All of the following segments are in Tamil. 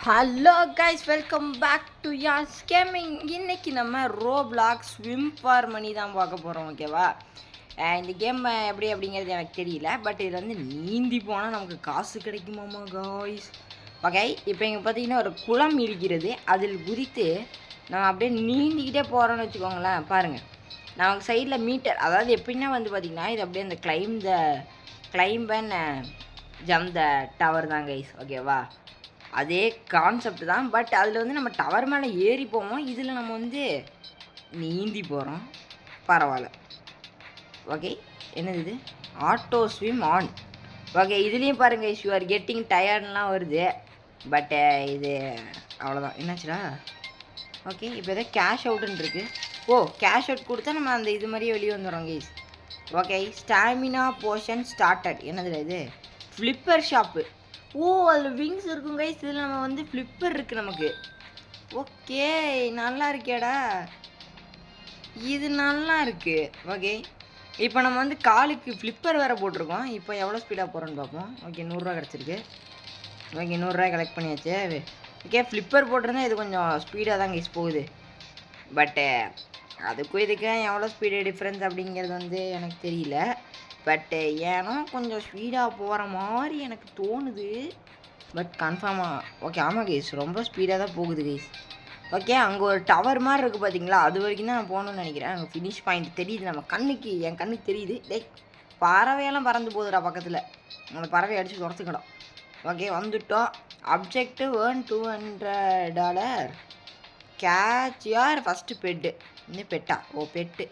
Hello guys, welcome back to Yas gaming. இன்னைக்கு நம்ம ரோப்ளாக்ஸ் ஸ்விம் ஃபார் மணி தான் பார்க்க போகிறோம். ஓகேவா? இந்த கேம் எப்படி அப்படிங்கிறது எனக்கு தெரியல. பட் இதில் வந்து நீந்தி போனால் நமக்கு காசு கிடைக்குமாமா காய்ஸ். ஓகே, இப்போ இங்கே பார்த்தீங்கன்னா ஒரு குளம் இருக்கிறது. அதில் குதித்து நம்ம அப்படியே நீந்திக்கிட்டே போகிறோன்னு வச்சுக்கோங்களேன். பாருங்கள், நமக்கு சைடில் மீட்டர், அதாவது எப்படின்னா வந்து பார்த்திங்கன்னா இது அப்படியே அந்த climb and jump the tower தான் கைஸ். ஓகேவா? அதே கான்செப்ட் தான். பட் அதில் வந்து நம்ம டவர் மேலே ஏறி போவோம். இதில் நம்ம வந்து நீந்தி போகிறோம். பரவாயில்ல. ஓகே, என்னது இது? Auto swim on. ஓகே, இதுலேயும் பாருங்கள், யூ ஆர் கெட்டிங் டயர்ட்லாம் வருது. பட்டு இது அவ்வளோதான். என்னாச்சுடா? ஓகே, இப்போ எதாவது கேஷ் அவுட்டுன்னு இருக்குது. ஓ, கேஷ் அவுட் கொடுத்தா நம்ம அந்த இது மாதிரியே வெளியே வந்துடுறோம் guys. Okay, stamina portion started. என்னது இது? Flipper shop. ஓ, அதில் விங்ஸ் இருக்கும் கைஸ். இதில் நம்ம வந்து ஃப்ளிப்பர் இருக்குது நமக்கு. ஓகே, நல்லா இருக்கேடா, இது நல்லா இருக்குது. ஓகே, இப்போ நம்ம வந்து காலுக்கு ஃப்ளிப்பர் வேறு போட்டிருக்கோம். இப்போ எவ்வளோ ஸ்பீடாக போகிறோன்னு பார்ப்போம். ஓகே, 100 கிடச்சிருக்கு. ஓகே, 100 கலெக்ட் பண்ணியாச்சு. ஓகே, ஃப்ளிப்பர் போட்டிருந்தா இது கொஞ்சம் ஸ்பீடாக தான் கைஸ் போகுது. பட்டு அதுக்கும் இதுக்கும் எவ்வளோ ஸ்பீடு டிஃப்ரென்ஸ் அப்படிங்கிறது வந்து எனக்கு தெரியல. பட்டு ஏன்னா கொஞ்சம் ஸ்பீடாக போகிற மாதிரி எனக்கு தோணுது. பட் கன்ஃபார்மாக ஓகே, ஆமாம் கைஸ், ரொம்ப ஸ்பீடாக தான் போகுது கைஸ். ஓகே, அங்கே ஒரு டவர் மாதிரி இருக்குது பார்த்தீங்களா? அது வரைக்கும் தான் நான் போகணுன்னு நினைக்கிறேன். அங்கே ஃபினிஷ் பாயிண்ட் தெரியுது நம்ம கண்ணுக்கு, என் கண்ணுக்கு தெரியுது. பறவையெல்லாம் பறந்து போகுதுடா பக்கத்தில். அந்த பறவை அடித்து துரத்துக்கணும். ஓகே, வந்துட்டோம். Objective earn $200. கேட்ச் யார் ஃபஸ்ட்டு பெட்டு. இன்னும் பெட்டா? ஓ, பெட்டு.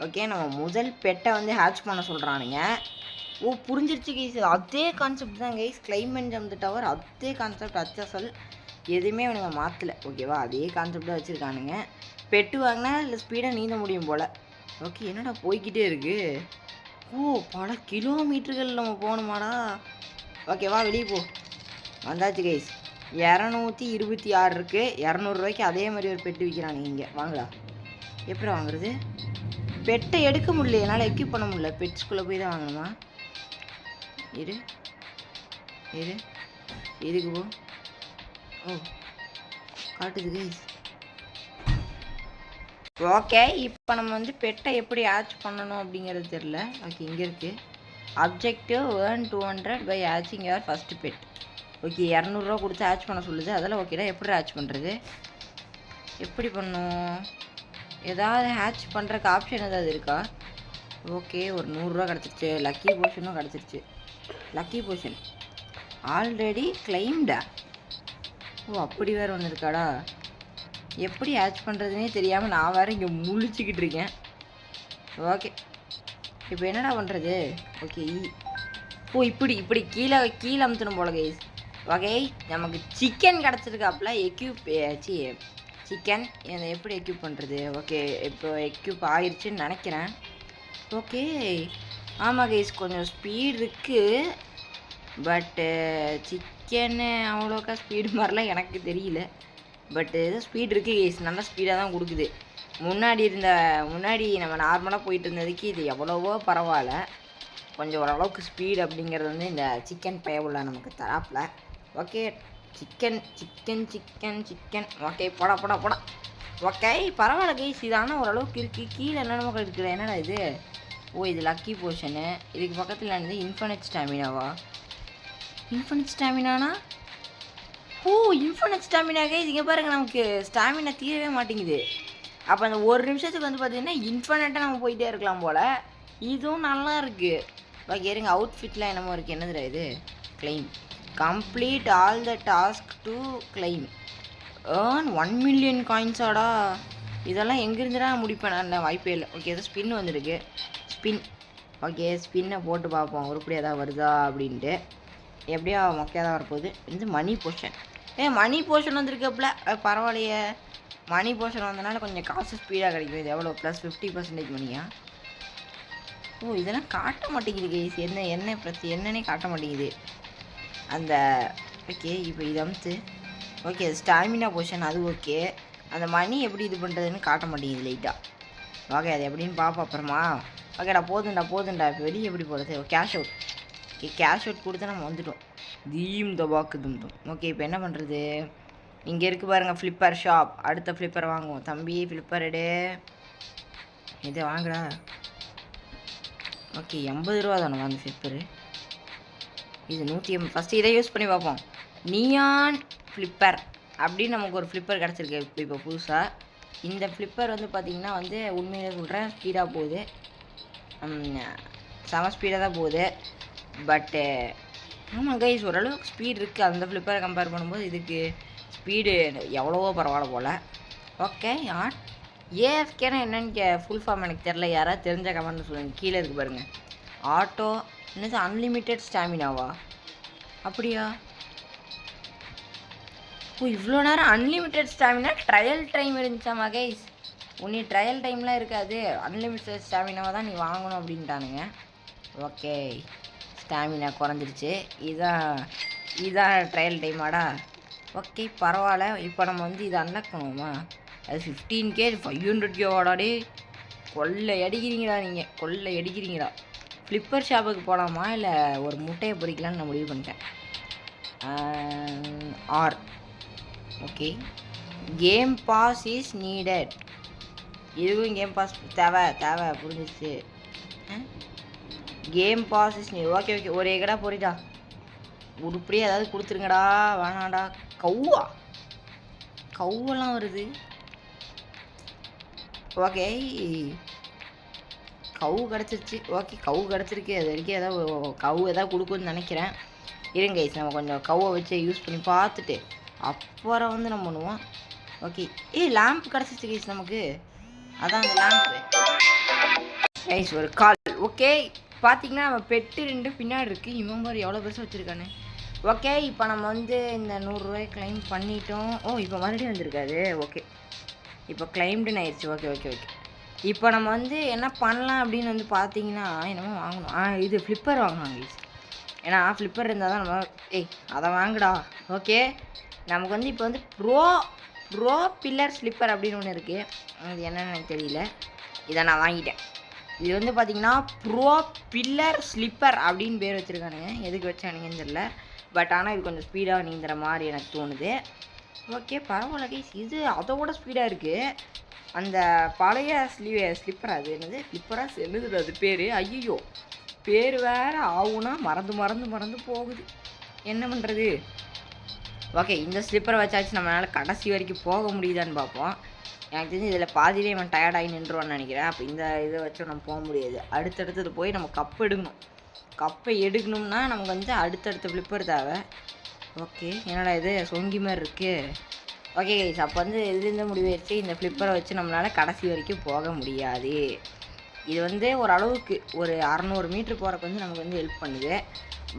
ஓகே, நம்ம முதல் பெட்டை வந்து ஹேட்ச் பண்ண சொல்கிறானுங்க. ஓ, புரிஞ்சிருச்சு கைஸ். அதே கான்செப்ட் தான் கைஸ். கிளைமேட் ஜம்ப் டவர் அதே கான்செப்ட். HSL எதுவுமே அவனுங்க மாற்றலை. ஓகேவா? அதே கான்செப்டாக வச்சுருக்கானுங்க. பெட்டு வாங்கினா இல்லை ஸ்பீடாக நீந்த முடியும் போல். ஓகே, என்னடா போய்கிட்டே இருக்குது? ஓ, பல கிலோமீட்டர்கள் நம்ம போகணுமாடா? ஓகேவா, வெளியே போ. வந்தாச்சு கைஸ். 226 இருக்குது. 200 அதே மாதிரி ஒரு பெட்டு விற்கிறானுங்க இங்கே. வாங்கடா. எப்படி வாங்குறது? பெட்டை எடுக்க முடியல, என்னால் எக்யூப் பண்ண முடியல. பெட்ஸ்குள்ளே போய் தான் வாங்கணுமா? இரு இதுக்கு போ. ஓ, காட்டுது கைஸ். ஓகே, இப்போ நம்ம வந்து பெட்டை எப்படி ஆச் பண்ணணும் அப்படிங்கிறது தெரில. ஓகே, இங்கே இருக்குது. Objective earn 200 by hatching your first pet. Okay, 200 கொடுத்து ஆச் பண்ண சொல்லுது. அதெல்லாம் ஓகேடா. எப்படி ஆச் பண்ணுறது? எப்படி பண்ணும்? ஏதாவது ஹேட்ச் பண்ணுறக்கு ஆப்ஷன் ஏதாவது இருக்கா? ஓகே, ஒரு 100 கிடச்சிருச்சு. லக்கி போர்ஷனும் கிடச்சிருச்சு. லக்கி போர்ஷன் ஆல்ரெடி கிளைம்டா? ஓ, அப்படி வேறு ஒன்று இருக்காடா? எப்படி ஹேட்ச் பண்ணுறதுனே தெரியாமல் நான் வேறு இங்கே முழிச்சிக்கிட்டு இருக்கேன். ஓகே, இப்போ என்னடா பண்ணுறது? ஓகே, ஓ, இப்படி கீழே அமுத்தணும் போல கைஸ். ஓகே, நமக்கு சிக்கன் கிடச்சிருக்காப்புல. சிக்கன் இதை எப்படி எக்யூப் பண்ணுறது? ஓகே, இப்போ எக்யூப் ஆயிடுச்சுன்னு நினைக்கிறேன். ஓகே, ஆமாம் கைஸ், கொஞ்சம் ஸ்பீடு இருக்குது. பட்டு சிக்கனு அவ்வளோக்கா ஸ்பீடு மாதிரிலாம் எனக்கு தெரியல. பட் ஏதோ ஸ்பீடு இருக்குது கைஸ். நல்லா ஸ்பீடாக தான் கொடுக்குது. முன்னாடி நம்ம நார்மலாக போயிட்டு இருந்ததுக்கு இது எவ்வளவோ பரவாயில்ல. கொஞ்சம் ஓரளவுக்கு ஸ்பீடு அப்படிங்கிறது வந்து இந்த சிக்கன் பயவுள்ள நமக்கு தராப்பில். Okay, chicken. ஓகே, போடா. ஓகே, பரவாயில்ல கைஸ். இது ஆனால் ஓரளவுக்கு இருக்குது. கீழே என்னென்னமோ இருக்குது. என்னடா இது? ஓ, இது லக்கி போர்ஷனு. இதுக்கு பக்கத்தில் என்னது? இன்ஃபினிட் ஸ்டாமினாவா? இன்ஃபினிட் ஸ்டாமினானா? ஓ, இன்ஃபினிட் ஸ்டாமினா கைஸ். இங்கே பாருங்கள், நமக்கு ஸ்டாமினா தீரவே மாட்டேங்குது. அப்போ அந்த ஒரு நிமிஷத்துக்கு வந்து பார்த்திங்கன்னா இன்ஃபினிட்டாக நம்ம போயிட்டே இருக்கலாம் போல். இதுவும் நல்லா இருக்குது. ஓகே, இருங்க. அவுட்ஃபிட்லாம் என்னமோ இருக்குது. என்னதுடா இது? Claim complete all the task to claim earn 1 million காயின்ஸாடா. இதெல்லாம் எங்கேருந்துடா முடிப்பேன்? நான் வாய்ப்பே இல்லை. ஓகே, ஏதோ ஸ்பின் வந்துருக்கு. ஸ்பின். ஓகே, ஸ்பின்னை போட்டு பார்ப்போம் உருப்படி ஏதாவது வருதா அப்படின்ட்டு. எப்படியா மொக்கையாக தான் வரப்போகுது. இது மணி போர்ஷன். மணி போர்ஷன் வந்துருக்கப்பல. பரவாயில்லையே, மணி போர்ஷன் வந்தனால கொஞ்சம் காசு ஸ்பீடாக கிடைக்கும். இது எவ்வளோ? ப்ளஸ் 50% மணியா? ஓ, இதெல்லாம் காட்ட மாட்டேங்குது கைஸ். என்னன்னே காட்ட மாட்டேங்குது அந்த. ஓகே, இப்போ இது அமுத்து. ஓகே, ஸ்டாமினா போர்ஷன் அது ஓகே. அந்த மணி எப்படி இது பண்ணுறதுன்னு காட்ட மாட்டேங்குது லைட்டாக. ஓகே, அது எப்படின்னு பார்ப்போம் அப்புறமா. ஓகேடா, போதுண்டா. இப்போ வெளியே எப்படி போகிறது? Cash out. Okay, cash out கொடுத்து நம்ம வந்துட்டோம். தீம் தபாக்கு தும் தும். ஓகே, இப்போ என்ன பண்ணுறது? இங்கே இருக்குது பாருங்கள் ஃப்ளிப்பர் ஷாப். அடுத்த ஃப்ளிப்பர் வாங்குவோம். தம்பி ஃப்ளிப்பர் எடு, இதை வாங்குடா. ஓகே, 80 ரூபா தானே அந்த ஃப்ளிப்பரு. இது 180. ஃபஸ்ட்டு இதை யூஸ் பண்ணி பார்ப்போம். நியான் ஃப்ளிப்பர் அப்படின்னு நமக்கு ஒரு ஃப்ளிப்பர் கிடச்சிருக்கு இப்போ புதுசாக. இந்த ஃப்ளிப்பர் வந்து பார்த்திங்கன்னா வந்து உண்மையிலே சொல்கிறேன், ஸ்பீடாக போகுது. செம ஸ்பீடாக தான் போகுது. பட்டு ஆமாம் கைஸ், ஓரளவுக்கு ஸ்பீட் இருக்குது. அந்த ஃப்ளிப்பரை கம்பேர் பண்ணும்போது இதுக்கு ஸ்பீடு எவ்வளவோ பரவாயில்ல போல். ஓகே, ஏஎஃப்கேனா என்னன்னு ஃபுல் ஃபார்ம் எனக்கு தெரில. யாராவது தெரிஞ்ச கமெண்ட் சொல்லுங்கள். கீழே இருக்குது பாருங்கள். ஆட்டோ என்னது அன்லிமிட்டெட் ஸ்டாமினாவா? அப்படியா? ஓ, இவ்வளோ நேரம் அன்லிமிட்டெட் ஸ்டாமினா ட்ரையல் டைம் இருந்துச்சாமா கைஸ்? உன்னை ட்ரையல் டைம்லாம் இருக்காது, அன்லிமிட்டெட் ஸ்டாமினாவை தான் நீ வாங்கணும் அப்படின்ட்டானுங்க. ஓகே, ஸ்டாமினா குறைஞ்சிருச்சு. இதுதான் ட்ரையல் டைமாடா? ஓகே, பரவாயில்ல. இப்போ நம்ம வந்து இதை அன்லாக் பண்ணுவோமா? அது 15K 500K வாடாடே. கொள்ளை அடிக்கிறீங்களா நீங்கள், கொள்ளை அடிக்கிறீங்களா? ஃப்ளிப்பர் ஷாப்புக்கு போகலாமா இல்லை ஒரு முட்டையை பொறிக்கலான்னு நான் முடிவு பண்ணிட்டேன். Are okay, game pass is needed. இதுவும் கேம் பாஸ் தேவை புரிஞ்சிச்சு. Game pass is need. Okay, ஒரே கடா போறிடா. உருப்படியே ஏதாவது கொடுத்துருங்கடா. வேணாடா. கவ்வெல்லாம் வருது. ஓகே, கவு கிடச்சிருச்சு. ஓகே, கவு கிடச்சிருக்கு. அது வரைக்கும் ஏதாவது கொடுக்குன்னு நினைக்கிறேன். இருங்க கைஸ், நம்ம கொஞ்சம் கவ்வை வச்சு யூஸ் பண்ணி பார்த்துட்டு அப்புறம் வந்து நம்ம பண்ணுவோம். ஓகே, லேம்ப் கிடச்சிருச்சு கைஸ் நமக்கு. அதான் அந்த லேம்ப்பு கைஸ். ஒரு கால். ஓகே, பார்த்தீங்கன்னா நம்ம பெட்டு 2 பின்னாடி இருக்குது. இவன் மாதிரி எவ்வளோ பெருசாக வச்சுருக்கானு. ஓகே, இப்போ நம்ம வந்து இந்த 100 ரூபாய் கிளைம் பண்ணிட்டோம். இப்போ மறுபடியும் வந்திருக்காது. ஓகே, இப்போ கிளைம்டுன்னு ஆயிடுச்சு. ஓகே. இப்போ நம்ம வந்து என்ன பண்ணலாம் அப்படின்னு வந்து பார்த்தீங்கன்னா, என்னமோ வாங்கணும். இது ஃப்ளிப்பர் வாங்கணும் கைஸ். ஏன்னா ஃப்ளிப்பர் இருந்தால் தான் நம்ம அதை வாங்குடா. ஓகே, நமக்கு வந்து இப்போ வந்து ப்ரோ பில்லர் ஸ்லிப்பர் அப்படின்னு ஒன்று இருக்குது. அது என்னென்னு எனக்கு தெரியல. இதை நான் வாங்கிட்டேன். இது வந்து பார்த்திங்கன்னா ப்ரோ பில்லர் ஸ்லிப்பர் அப்படின்னு பேர் வச்சுருக்கானுங்க. எதுக்கு வச்சானுங்கன்னு தெரியல. பட் ஆனால் இது கொஞ்சம் ஸ்பீடாக நீந்துற மாதிரி எனக்கு தோணுது. ஓகே, பரவாயில்ல கைஸ். இது அதோட ஸ்பீடாக இருக்குது. அந்த பழைய ஸ்லிப்பர், அது என்னது ஸ்லிப்பராக என்னது அது பேர்? ஐயோ, பேர் வேறு ஆகுனா மறந்து போகுது. என்ன பண்ணுறது? ஓகே, இந்த ஸ்லிப்பரை வச்சாச்சு நம்மளால் கடைசி வரைக்கும் போக முடியுதான்னு பார்ப்போம். எனக்கு தெரிஞ்சு இதில் பாதியிலே அவன் டயர்டாகி நின்றுவான்னு நினைக்கிறேன். அப்போ இந்த இதை வச்சு நம்ம போக முடியாது. அடுத்தடுத்தது போய் நம்ம கப்பை எடுக்கணும்னா நமக்கு வந்து அடுத்தடுத்த ஃப்ளிப்பர் தேவை. ஓகே, என்னடா இது சொங்கி மாதிரி இருக்குது. ஓகே கைஸ், அப்போ வந்து இதுலேருந்து முடிவாயிடுச்சு. இந்த ஃப்ளிப்பரை வச்சு நம்மளால் கடைசி வரைக்கும் போக முடியாது. இது வந்து ஓரளவுக்கு ஒரு 600 மீட்ரு போகிறக்கு வந்து நமக்கு வந்து ஹெல்ப் பண்ணுது.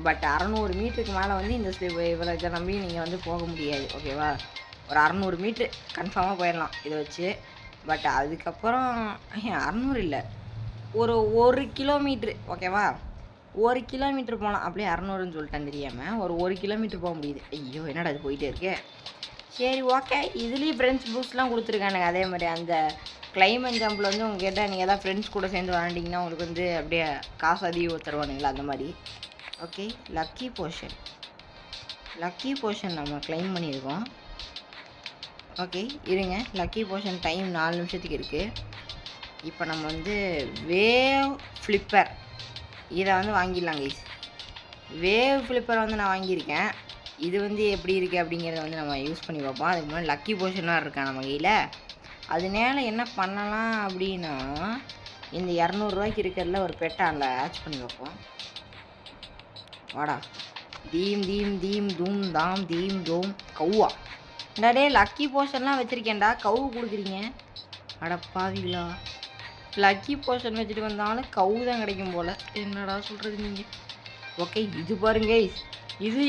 பட் 600 மீட்டருக்கு மேலே வந்து இந்த இவ்வளோ இதை நம்பி நீங்கள் வந்து போக முடியாது. ஓகேவா? ஒரு 600 மீட்ரு கன்ஃபார்மாக போயிடலாம் இதை வச்சு. பட் அதுக்கப்புறம் 600 இல்லை, ஒரு 1 கிலோமீட்ரு. ஓகேவா? 1 கிலோமீட்ரு போகலாம். அப்படியே 600ன்னு சொல்லிட்டேன் தெரியாமல். ஒரு 1 கிலோமீட்ரு போக முடியுது. ஐயோ, என்னடா அது போயிட்டே இருக்கே. சரி, ஓகே. இதுலேயும் ஃப்ரெண்ட்ஸ் பூஸ்ட்லாம் கொடுத்துருக்கானுங்க. அதே மாதிரி அந்த கிளைம் அண்ட் ஜம்பில் வந்து உங்கள் கேட்டால் நீங்கள் எதாவது ஃப்ரெண்ட்ஸ் கூட சேர்ந்து விளாண்டிங்கன்னா உங்களுக்கு வந்து அப்படியே காசு அதிகம் தருவானுங்களா, அந்த மாதிரி. ஓகே, லக்கி போர்ஷன் நம்ம கிளைம் பண்ணியிருக்கோம். ஓகே, இருங்க. லக்கி போர்ஷன் டைம் 4 நிமிஷத்துக்கு இருக்குது. இப்போ நம்ம வந்து வேவ் ஃப்ளிப்பர் இதை வந்து வாங்கிடலாம் கைஸ். வேவ் ஃப்ளிப்பரை வந்து நான் வாங்கியிருக்கேன். இது வந்து எப்படி இருக்குது அப்படிங்கிறத வந்து நம்ம யூஸ் பண்ணி பார்ப்போம். அதுக்கு முன்னாடி லக்கி போர்ஷனாக இருக்கா நம்ம கையில். அதனால என்ன பண்ணலாம் அப்படின்னா, இந்த 200 ரூபாய்க்கு இருக்கிறதுல ஒரு பெட்டை அதில் ஆச் பண்ணி வைப்போம். வாடா. தீம் தீம் தீம் தூம் தாம் தீம் தூம் கவ்வா. டே, லக்கி போர்ஷன்லாம் வச்சுருக்கேன்டா, கவு கொடுக்குறீங்க. அடப்பாவீங்களா, லக்கி போர்ஷன் வச்சுட்டு வந்தாலும் கவு தான் கிடைக்கும் போல். என்னடா சொல்கிறது நீங்கள்? ஓகே, இது பாருங்க, இது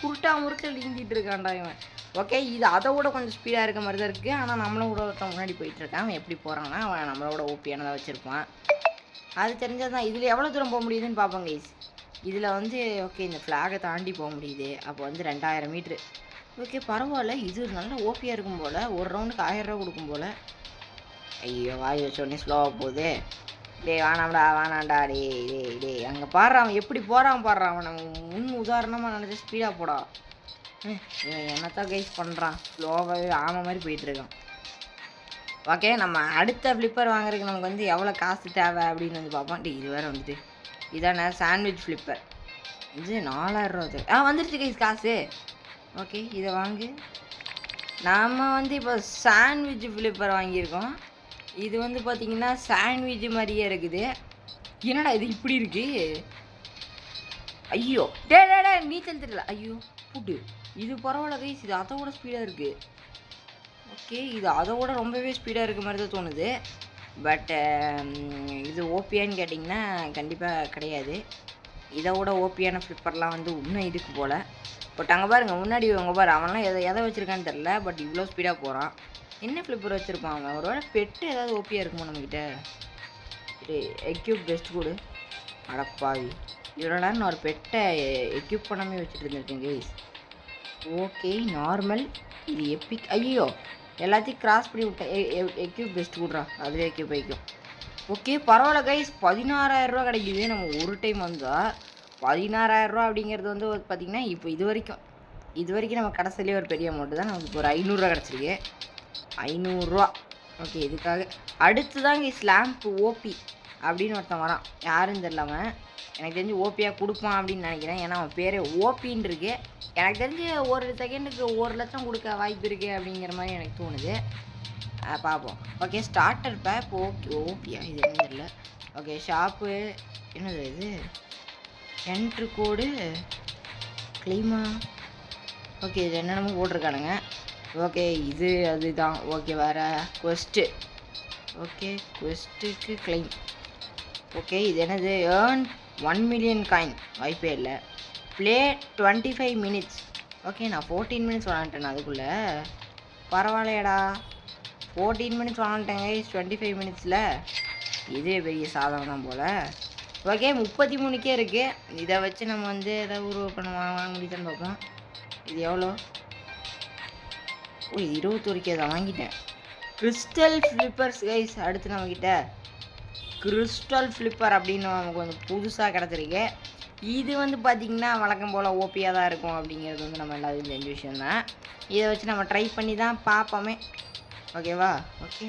குருட்டா முறுக்க நீந்திட்டு இருக்கான்டா இவன். ஓகே, இது அதை விட கொஞ்சம் ஸ்பீடாக இருக்க மாதிரி தான் இருக்குது. ஆனால் நம்மளும் கூட ஒருத்தன் முன்னாடி போயிட்டுருக்கான். அவன் எப்படி போகிறான்னா, அவன் நம்மளோட ஓபியானதாக வச்சுருப்பான். அது தெரிஞ்சது தான். இதில் எவ்வளோ தூரம் போக முடியுதுன்னு பார்ப்போம் கைஸ். இதில் வந்து ஓகே, இந்த ஃப்ளாகை தாண்டி போக முடியுது. அப்போ வந்து 2000 மீட்ரு. ஓகே, பரவாயில்ல. இது நல்ல ஓபியாக இருக்கும் போல். ஒரு ரவுண்டுக்கு 1000 ரூபா கொடுக்கும் போல். ஐயோ, வாய் வச்சோடனே ஸ்லோவாக போகுது. டேய் வேணாம்டா வேணாம்டா டேய் அங்கே பாடுறான் அவன் எப்படி போகிறான் பாடுறான் அவனை முன் உதாரணமாக நினச்சி ஸ்பீடாக போடா. இவன் என்னத்தான் கைஸ் பண்ணுறான், ஸ்லோவாகவே ஆமை மாதிரி போயிட்டுருக்கான். ஓகே, நம்ம அடுத்த ஃப்ளிப்பர் வாங்குறதுக்கு நமக்கு வந்து எவ்வளோ காசு தேவை அப்படின்னு வந்து பார்ப்போம். இது வேறு வந்துட்டு இதானே சாண்ட்விச் ஃப்ளிப்பர். இது 4000 வந்துடுச்சு கைஸ் காசு. ஓகே, இதை வாங்கு. நாம் வந்து இப்போ சாண்ட்விச் ஃப்ளிப்பர் வாங்கியிருக்கோம். இது வந்து பார்த்திங்கன்னா சாண்ட்விச் மாதிரியே இருக்குது. என்னடா இது இப்படி இருக்கு? ஐயோ டே நீச்சல் தெரியல. ஐயோ புட்டு. இது பரவாயில்ல கைஸ், இது அதை விட ஸ்பீடாக இருக்குது. ஓகே, இது அதை விட ரொம்பவே ஸ்பீடாக இருக்க மாதிரி தான் தோணுது. பட் இது ஓபியான்னு கேட்டிங்கன்னா கண்டிப்பாக கிடையாது. இதை விட ஓபியான ஃப்ளிப்பர்லாம் வந்து இன்னும் இதுக்கு போல். பட் அங்கே பாருங்கள் முன்னாடி அவங்க பாரு, அவன்லாம் எதை வச்சுருக்கான்னு தெரில. பட் இவ்வளோ ஸ்பீடாக போகிறான். என்ன ஃப்ளிப்பர் வச்சுருப்பான் அவன்? ஒரு வேளை பெட்டு ஏதாவது ஓபியாக இருக்குமா நம்மக்கிட்ட? சரி, எக்யூப் பெஸ்ட் கொடு. அடப்பாவி, இவ்வளோ நேரம் நான் ஒரு பெட்டை எக்யூப் பண்ணாமே வச்சுட்டு இருந்திருக்கேன் கைஸ். Okay, normal. இது எப்பிக். ஐயோ எல்லாத்தையும் கிராஸ் பண்ணி விட்டேன். எக்யூப் பெஸ்ட் கொடுறா, அதுவே எக்யூப் வைக்கும். ஓகே பரவாயில்ல கைஸ், 16000 கிடைக்குது. நம்ம ஒரு டைம் வந்தால் 16000 அப்படிங்கிறது வந்து பார்த்திங்கன்னா இப்போ இது வரைக்கும் நம்ம கடைசிலேயே ஒரு பெரிய அமௌண்ட்டு தான். நமக்கு இப்போ ஒரு 500 கிடச்சிருக்கு. 500. ஓகே, இதுக்காக அடுத்து தான் கைஸ் லேம்ப் ஓபி அப்படின்னு ஒருத்தன் வரான். யாருன்னு தெரியாமல் எனக்கு தெரிஞ்சு ஓபியாக கொடுப்பான் அப்படின்னு நினைக்கிறேன். ஏன்னா அவன் பேரே ஓபின்னு இருக்கு. எனக்கு தெரிஞ்சு ஒரு செகண்டுக்கு 1,00,000 கொடுக்க வாய்ப்பு இருக்குது அப்படிங்கிற மாதிரி எனக்கு தோணுது. பார்ப்போம். ஓகே, ஸ்டார்டர் பேப். ஓபியா இது என்ன தெரியல. ஓகே, ஷாப்பு என்னது இது? என்ட்ரு கோடு கிளைமா. ஓகே, இது என்னென்னமோ போட்டிருக்கானுங்க. ஓகே, இது அதுதான். ஓகே, வேறு குவெஸ்ட்டு. ஓகே, குவெஸ்ட்டுக்கு கிளைம். ஓகே, இது என்னது? Earn 1 million coin. வாய்ப்பே இல்லை. Play 25 minutes. ஓகே, நான் 14 மினிட்ஸ் விளாண்டுட்டேன் அதுக்குள்ளே. பரவாயில்லையடா, 14 மினிட்ஸ் விளாண்டுட்டேன் கைஸ் 25 மினிட்ஸில். இதே பெரிய சாதனை தான் போல். ஓகே, 33 இருக்குது. இதை வச்சு நம்ம வந்து ஏதாவது உருவ பண்ண வாங்க முடியுதான்னு பார்ப்போம். இது எவ்வளோ? இது 21 தான் வாங்கிட்டேன். Crystal flippers guys. அடுத்து நம்மக்கிட்ட கிறிஸ்டல் ஃப்ளிப்பர் அப்படின்னு நமக்கு வந்து புதுசாக கிடச்சிருக்கு. இது வந்து பார்த்திங்கன்னா வழக்கம் போல் ஓபியாக தான் இருக்கும் அப்படிங்கிறது வந்து நம்ம எல்லாத்துக்கும் தெரிஞ்ச விஷயந்தான். இதை வச்சு நம்ம ட்ரை பண்ணி தான் பார்ப்போமே. ஓகேவா? ஓகே,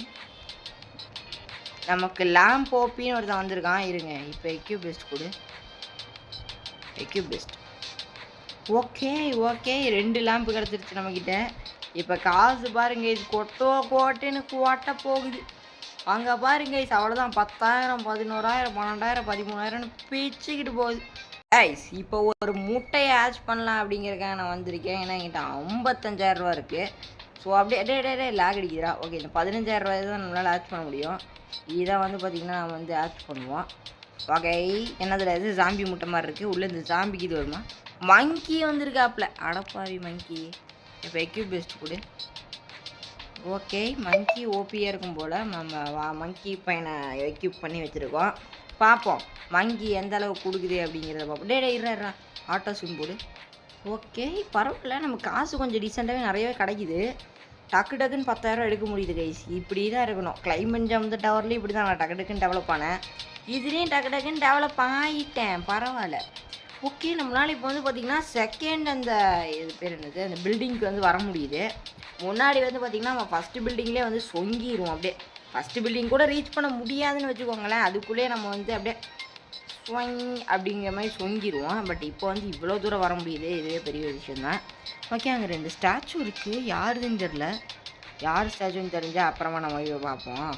நமக்கு லேம்ப் ஓபின்னு ஒருத்தன் வந்திருக்கான். இருங்க, இப்போ எக்யூப் பெஸ்ட் கொடு. Equip best. ஓகே 2 லேம்ப் கிடச்சிருச்சு நம்மக்கிட்ட. இப்போ காசு பாருங்க, இது கோட்டுன்னு கோட்ட போகுது. அங்கே பாருங்க, இது அவ்வளோதான். 10,000 11,000 12,000 13,000 பிச்சுக்கிட்டு போகுது. ஐஸ் இப்போ ஒரு முட்டையை ஆச் பண்ணலாம் அப்படிங்கிறக்காக நான் வந்திருக்கேன். ஏன்னா என்கிட்ட 55,000 இருக்குது. ஸோ அப்படியே லேக் அடிக்கிறா. ஓகே, இந்த 15,000 தான் நம்மளால் ஆச் பண்ண முடியும். இதை வந்து பார்த்திங்கன்னா நம்ம வந்து ஆச் பண்ணுவோம். ஓகே, என்னதில் இது ஜாம்பி முட்டை மாதிரி இருக்குது. உள்ளே இந்த ஜாம்பிக்கு இது வருமா? மங்கி வந்துருக்காப்புல. அடப்பாவி மங்கி. இப்போ எக்யூப் பெஸ்ட் கொடு. ஓகே, மங்கி ஓபியாக இருக்கும் போல். நம்ம மங்கி பையனை எக்யூப் பண்ணி வச்சுருக்கோம். பார்ப்போம் மங்கி எந்த அளவுக்கு கொடுக்குது அப்படிங்கிறத பார்ப்போம். டே ஆட்டோ ஸ்விம் போடு. ஓகே, பரவாயில்ல, நம்ம காசு கொஞ்சம் டீசெண்டாகவே நிறையவே கிடைக்குது. டக்குன்னு 10,000 எடுக்க முடியுது கைஸ். இப்படி தான் இருக்கணும். கிளைமேட் ஜம்ப் டவர்லேயும் இப்படி தான் நான் டக்குன்னு டெவலப் ஆனேன். இதுலேயும் டக்குன்னு டெவலப் ஆகிட்டேன். பரவாயில்ல. ஓகே, நம்மளால் இப்போ வந்து பார்த்திங்கன்னா செகண்ட் அந்த இது பேர் என்னது, அந்த பில்டிங்க்கு வந்து வர முடியுது. முன்னாடி வந்து பார்த்திங்கன்னா நம்ம ஃபஸ்ட்டு பில்டிங்லேயே வந்து சொங்கிடுவோம். அப்படியே ஃபஸ்ட்டு பில்டிங் கூட ரீச் பண்ண முடியாதுன்னு வச்சுக்கோங்களேன். அதுக்குள்ளேயே நம்ம வந்து அப்படியே ஸ்வங் அப்படிங்கிற மாதிரி சொங்கிடுவோம். பட் இப்போ வந்து இவ்வளோ தூரம் வர முடியுது. இதுவே பெரிய விஷயந்தான். ஓகே, அங்கே 2 ஸ்டாச்சு இருக்குது. யாருதுன்னு தெரில. யார் ஸ்டாச்சுன்னு தெரிஞ்சால் அப்புறமா நம்ம போய் பார்ப்போம்.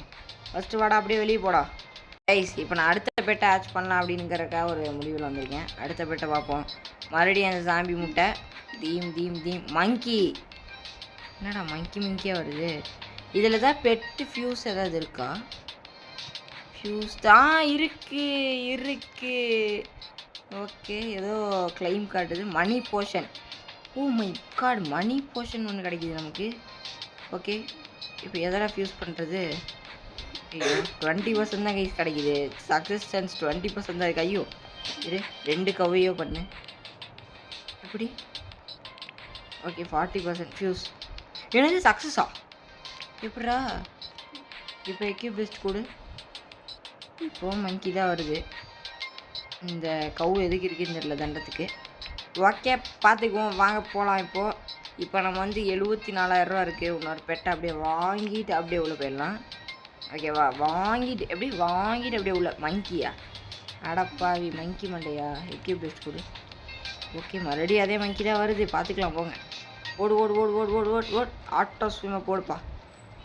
ஃபஸ்ட்டு வாடா, அப்படியே வெளியே போடா கைஸ். இப்போ நான் அடுத்த பெட்டை ஆச் பண்ணலாம் அப்படிங்கிறக்காக ஒரு முடிவில் வந்திருக்கேன். அடுத்த பெட்டை பார்ப்போம். மறுபடியும் அந்த சாம்பி முட்டை. தீம் மங்கி. என்னடா மங்கியாக வருது? இதில் தான் பெட்டு ஃபியூஸ் ஏதாவது இருக்கா? ஃபியூஸ் தான் இருக்கு. ஓகே, ஏதோ கிளைம் காட்டுது. Money potion. Oh my god, money potion ஒன்று கிடைக்கிது நமக்கு. ஓகே, இப்போ எதெல்லாம் ஃபியூஸ் பண்ணுறது? ஐயோ, 20% தான் கைஸ் கிடைக்கிது. சக்ஸஸ் சான்ஸ் 20% தான் இருக்குது. ஐயோ, இது 2 கவையோ பண்ணு. எப்படி? Okay, 40% fuse. என்னது சக்ஸஸா? எப்படா? இப்போ எக்யூப் பெஸ்ட் கொடு. இப்போ மங்கி தான் வருது. இந்த கவு எதுக்கு இருக்குன்னு தெரியல தண்டத்துக்கு. ஓகே பார்த்துக்குவோம், வாங்க போகலாம். இப்போ நம்ம வந்து 74,000 இருக்குது. இன்னொரு பெட்டை அப்படியே வாங்கிட்டு அப்படியே உள்ளே போயிடலாம். ஓகேவா, வாங்கிட்டு அப்படியே உள்ள மங்கியா அடப்பாவி மங்கி மண்டையா எக்யூப் பெஸ்ட் கொடு. ஓகே மறுபடியும் அதே மங்கி தான் வருது, பார்த்துக்கலாம் போங்க. ஓடு ஓடு ஓடு ஓடு ஓடு ஓடு ஓடு ஆட்டோ ஸ்விம்மை போடுப்பா.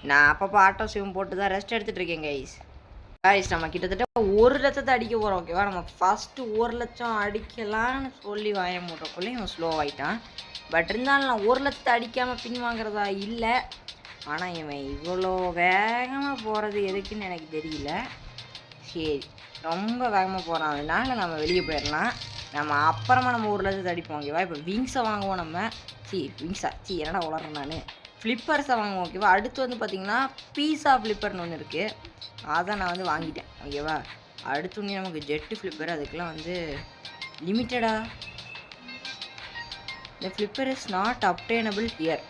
நான் அப்பப்போ ஆட்டோ ஸ்விம் போட்டு தான் ரெஸ்ட் எடுத்துகிட்டு இருக்கேன் கைஸ். நம்ம கிட்டத்தட்ட 1,00,000 அடிக்க போகிறோம். ஓகேவா, நம்ம ஃபஸ்ட்டு 1,00,000 அடிக்கலான்னு சொல்லி வாய மூட்டக்குள்ளே இவன் ஸ்லோ ஆகிட்டான். பட் இருந்தாலும் நான் 1,00,000 அடிக்காமல் பின் வாங்குறதா இல்லை. ஆனால் இவன் இவ்வளோ வேகமாக போகிறது எதுக்குன்னு எனக்கு தெரியல. சரி, ரொம்ப வேகமாக போகிறான், அதனால நம்ம வெளியே போயிடலாம். நம்ம அப்புறமா நம்ம 1,00,000 அடிப்போம். ஓகேவா, இப்போ விங்ஸை வாங்குவோம் நம்ம. என்னடா உளறேன் நான். ஃப்ளிப்பர்ஸை வாங்குவோம். ஓகேவா, அடுத்து வந்து பார்த்திங்கன்னா பீஸா ஃப்ளிப்பர்னு ஒன்று இருக்குது, அதை நான் வந்து வாங்கிட்டேன். ஓகேவா, அடுத்து ஒன்று நமக்கு ஜெட்டு ஃப்ளிப்பர், அதுக்கெலாம் வந்து லிமிட்டடா. இந்த flipper is not obtainable here.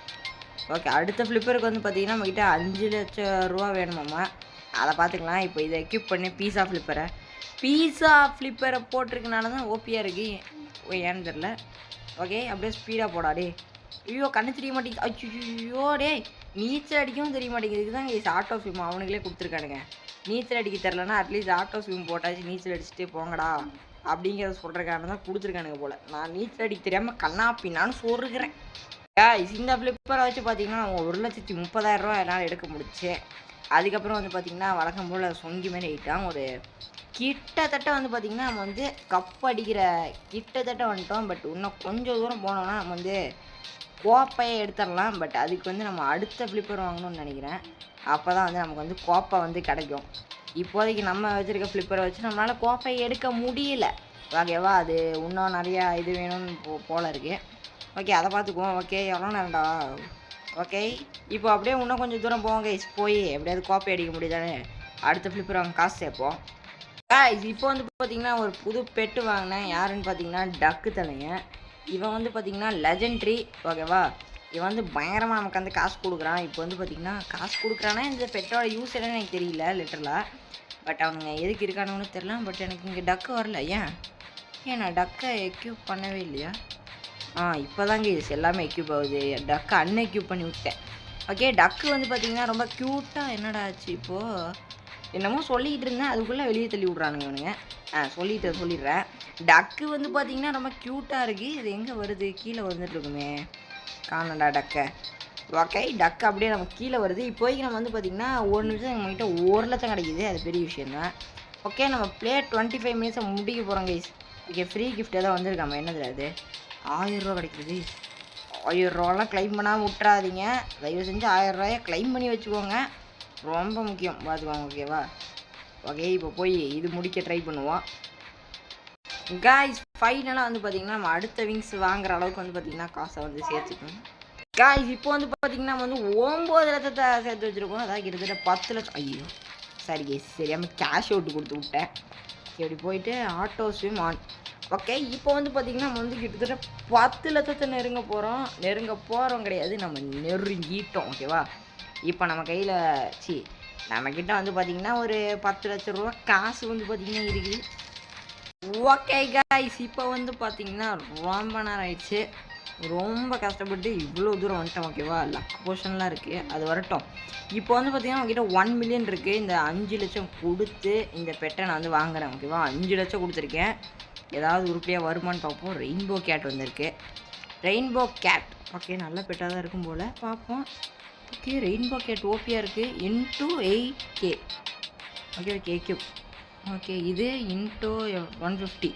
Okay, அடுத்த ஃப்ளிப்பருக்கு வந்து பார்த்திங்கன்னா நம்மக்கிட்ட 5,00,000 ரூபா வேணுமாம்மா. அதை பார்த்துக்கலாம். இப்போ இதை எக்யூப் பண்ணி பீஸா ஃப்ளிப்பரை போட்டிருக்கனால தான் ஓபியாக இருக்குது, ஏன்னு தெரில. ஓகே, அப்படியே ஸ்பீடாக போடாடே. ஐயோ கண்ணு தெரிய மாட்டேங்குது. ஐயோ டே, நீச்சல் அடிக்கவும் தெரிய மாட்டேங்குது. இதுக்கு தான் ஆட்டோ ஸ்விம் அவனுங்களே கொடுத்துருக்கானுங்க. நீச்சல் அடிக்க தெரிலனா அட்லீஸ்ட் ஆட்டோ ஸ்விம் போட்டாச்சு நீச்சல் அடிச்சுட்டு போங்கடா அப்படிங்கிறத சொல்கிறக்கான தான் கொடுத்துருக்கானுங்க போல். நான் நீச்சல் அடிக்க தெரியாமல் கண்ணாப்பின்னான்னு சொல்லுகிறேன். இந்த ஃப்ளிப்பரை வச்சு பார்த்தீங்கன்னா 1,30,000 ரூபா என்னால் எடுக்க முடிச்சு. அதுக்கப்புறம் வந்து பார்த்திங்கன்னா வழக்கம் போல் சொங்கி மேலே ஆகிட்டான். ஒரு கிட்டத்தட்ட வந்து பார்த்திங்கன்னா நம்ம வந்து கப் அடிக்கிற கிட்டத்தட்ட வந்துட்டோம். பட் இன்னும் கொஞ்சம் தூரம் போனோம்னா நம்ம வந்து கோப்பையை எடுத்துடலாம். பட் அதுக்கு வந்து நம்ம அடுத்த ஃப்ளிப்பர் வாங்கணும்னு நினைக்கிறேன். அப்போ தான் வந்து நமக்கு வந்து கோப்பை வந்து கிடைக்கும். இப்போதைக்கு நம்ம வச்சுருக்க ஃப்ளிப்பரை வச்சு நம்மளால் கோப்பையை எடுக்க முடியல. ஓகேவா, அது இன்னும் நிறையா இது வேணும்னு போல் இருக்குது. ஓகே, அதை பார்த்துக்குவோம். ஓகே, எவ்வளோ நேரம்டா. ஓகே, இப்போ அப்படியே இன்னும் கொஞ்சம் தூரம் போவாங்க. போய் எப்படியாவது கோப்பை அடிக்க முடியுதானே. அடுத்த ஃப்ளிப்பர் வாங்க காசு சேர்ப்போம். இப்போ வந்து பார்த்திங்கன்னா ஒரு புது பெட்டு வாங்கினேன். யாருன்னு பார்த்தீங்கன்னா டக்கு தலைங்க. இவன் வந்து பார்த்திங்கன்னா லெஜெண்ட்ரி. ஓகேவா, இவன் வந்து பயங்கரமாக நமக்கு வந்து காசு கொடுக்குறான். இப்போ வந்து பார்த்திங்கன்னா காசு கொடுக்குறான்னா இந்த பெட்டோட யூஸ் என்னன்னு எனக்கு தெரியல லிட்டரலாக. பட் அவனுங்க எதுக்கு இருக்கானுன்னு தெரில. பட் எனக்கு இங்கே டக்கு வரல. ஏன் நான் டக்கை எக்யூப் பண்ணவே இல்லையா? இப்போ தாங்க இது எல்லாமே எக்யூப் ஆகுது. டக்கை அன்எக்யூப் பண்ணி விட்டேன். ஓகே, டக்கு வந்து பார்த்திங்கன்னா ரொம்ப க்யூட்டாக என்னடா ஆச்சு இப்போது என்னமோ சொல்லிக்கிட்டு இருந்தேன், அதுக்குள்ளே வெளியே தள்ளி விட்றானுங்க இவனுங்க. சொல்லிடுறேன். டக்கு வந்து பார்த்திங்கன்னா ரொம்ப க்யூட்டாக இருக்குது. இது எங்கே வருது? கீழே வந்துட்டு இருக்குமே, காணண்டா டக்கை. ஓகே, டக்கு அப்படியே நம்ம கீழே வருது. இப்போதைக்கு நம்ம வந்து பார்த்திங்கன்னா 1 நிமிஷம் நம்மகிட்ட 1,00,000 கிடைக்கிது. அது பெரிய விஷயந்தான். ஓகே, நம்ம ப்ளே 25 மினிட்ஸை முடிக்க போகிறோம் கைஸ். ஓகே, ஃப்ரீ கிஃப்ட் ஏதாவது வந்திருக்காமா? என்னது அது? 1000 ரூபா கிடைக்குது. 1000 ரூபாலாம் கிளைம் பண்ணாமல் விட்றாதீங்க. தயவு செஞ்சு 1000 ரூபாயை கிளைம் பண்ணி வச்சுக்கோங்க, ரொம்ப முக்கியம், பார்த்துக்கோங்க. ஓகேவா, ஓகே, இப்போ போய் இது முடிக்க ட்ரை பண்ணுவோம். காய்ஸ் ஃபைனலாக வந்து பார்த்திங்கன்னா நம்ம அடுத்த விங்ஸ் வாங்குற அளவுக்கு வந்து பார்த்திங்கன்னா காசை வந்து சேர்த்துக்கணும். காய்ஸ் இப்போ வந்து பார்த்திங்கன்னா நம்ம வந்து 9,00,000 சேர்த்து வச்சுருக்கோம். அதாவது கிட்டத்தட்ட 10,00,000. ஐயோ சரி கேஸ், தெரியாமல் கேஷ் அவுட் கொடுத்து விட்டேன். இப்படி போயிட்டு ஆட்டோ ஸ்விம் ஆன். ஓகே, இப்போ வந்து பார்த்திங்கன்னா நம்ம வந்து கிட்டத்தட்ட 10,00,000 நெருங்க போகிறோம் கிடையாது, நம்ம நெருங்கிட்டோம். ஓகேவா, இப்போ நம்ம கையில் நம்மக்கிட்ட வந்து பார்த்திங்கன்னா ஒரு 10,00,000 ரூபா காசு வந்து பார்த்திங்கன்னா இருக்குது. ஓகே காய்ஸ், இப்போ வந்து பார்த்திங்கன்னா ரொம்ப நேரம் ஆயிடுச்சு. ரொம்ப கஷ்டப்பட்டு இவ்வளோ தூரம் வந்துட்டோம். ஓகேவா, லக் போர்ஷன்லாம் இருக்குது, அது வரட்டும். இப்போ வந்து பார்த்திங்கன்னா அவங்ககிட்ட 1 மில்லியன் இருக்குது. இந்த 5 லட்சம் கொடுத்து இந்த பெட்டை நான் வந்து வாங்குறேன். ஓகேவா, 5 லட்சம் கொடுத்துருக்கேன். ஏதாவது உருப்படியாக வருமானு பார்ப்போம். ரெயின்போ கேட் வந்திருக்கு. ரெயின்போ கேட் ஓகே, நல்ல பெட்டாக தான் இருக்கும் போல், பார்ப்போம். ஓகே, ரெயின்போ கேட் ஓபியாக இருக்குது. Into 8K. Okay cube. Okay, இது இன்ட்டு 150.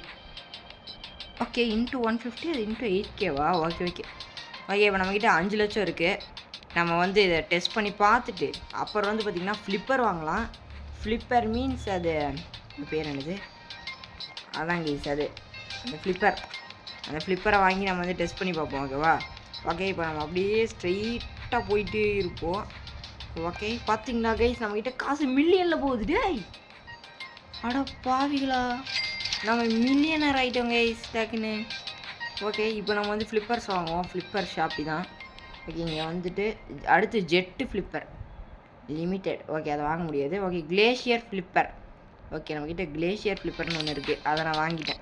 ஓகே, இன்ட்டு 150, அது இன்ட்டு 8Kவா? ஓகே, இப்போ நம்மக்கிட்ட 5 லட்சம் இருக்குது. நம்ம வந்து இதை டெஸ்ட் பண்ணி பார்த்துட்டு அப்புறம் வந்து பார்த்திங்கன்னா ஃப்ளிப்பர் வாங்கலாம். ஃப்ளிப்பர் மீன்ஸ் அது பேர் என்னது? அதாங்க ஈஸ், அது அந்த ஃப்ளிப்பரை வாங்கி நம்ம வந்து டெஸ்ட் பண்ணி பார்ப்போம். ஓகேவா, ஓகே, இப்போ நம்ம அப்படியே ஸ்ட்ரெயிட்டாக போயிட்டு இருப்போம். ஓகே, பார்த்தீங்களா கைஸ், நம்மக்கிட்ட காசு மில்லியனில் போகுது. டேய் அட பாவிகளா, நம்ம மில்லியனர் ஆகிட்டோம் கைஸ் டக்குன்னு. ஓகே, இப்போ நம்ம வந்து ஃப்ளிப்பர்ஸ் வாங்குவோம். ஃப்ளிப்பர் ஷாப்பி தான். ஓகே, இங்கே வந்துட்டு அடுத்து ஜெட்டு ஃப்ளிப்பர் லிமிட்டெட். ஓகே, அதை வாங்க முடியாது. ஓகே, கிளேஷியர் ஃப்ளிப்பர் ஓகே, நம்மக்கிட்ட கிளேஷியர் ஃப்ளிப்பர்னு ஒன்று இருக்குது, அதை நான் வாங்கிட்டேன்.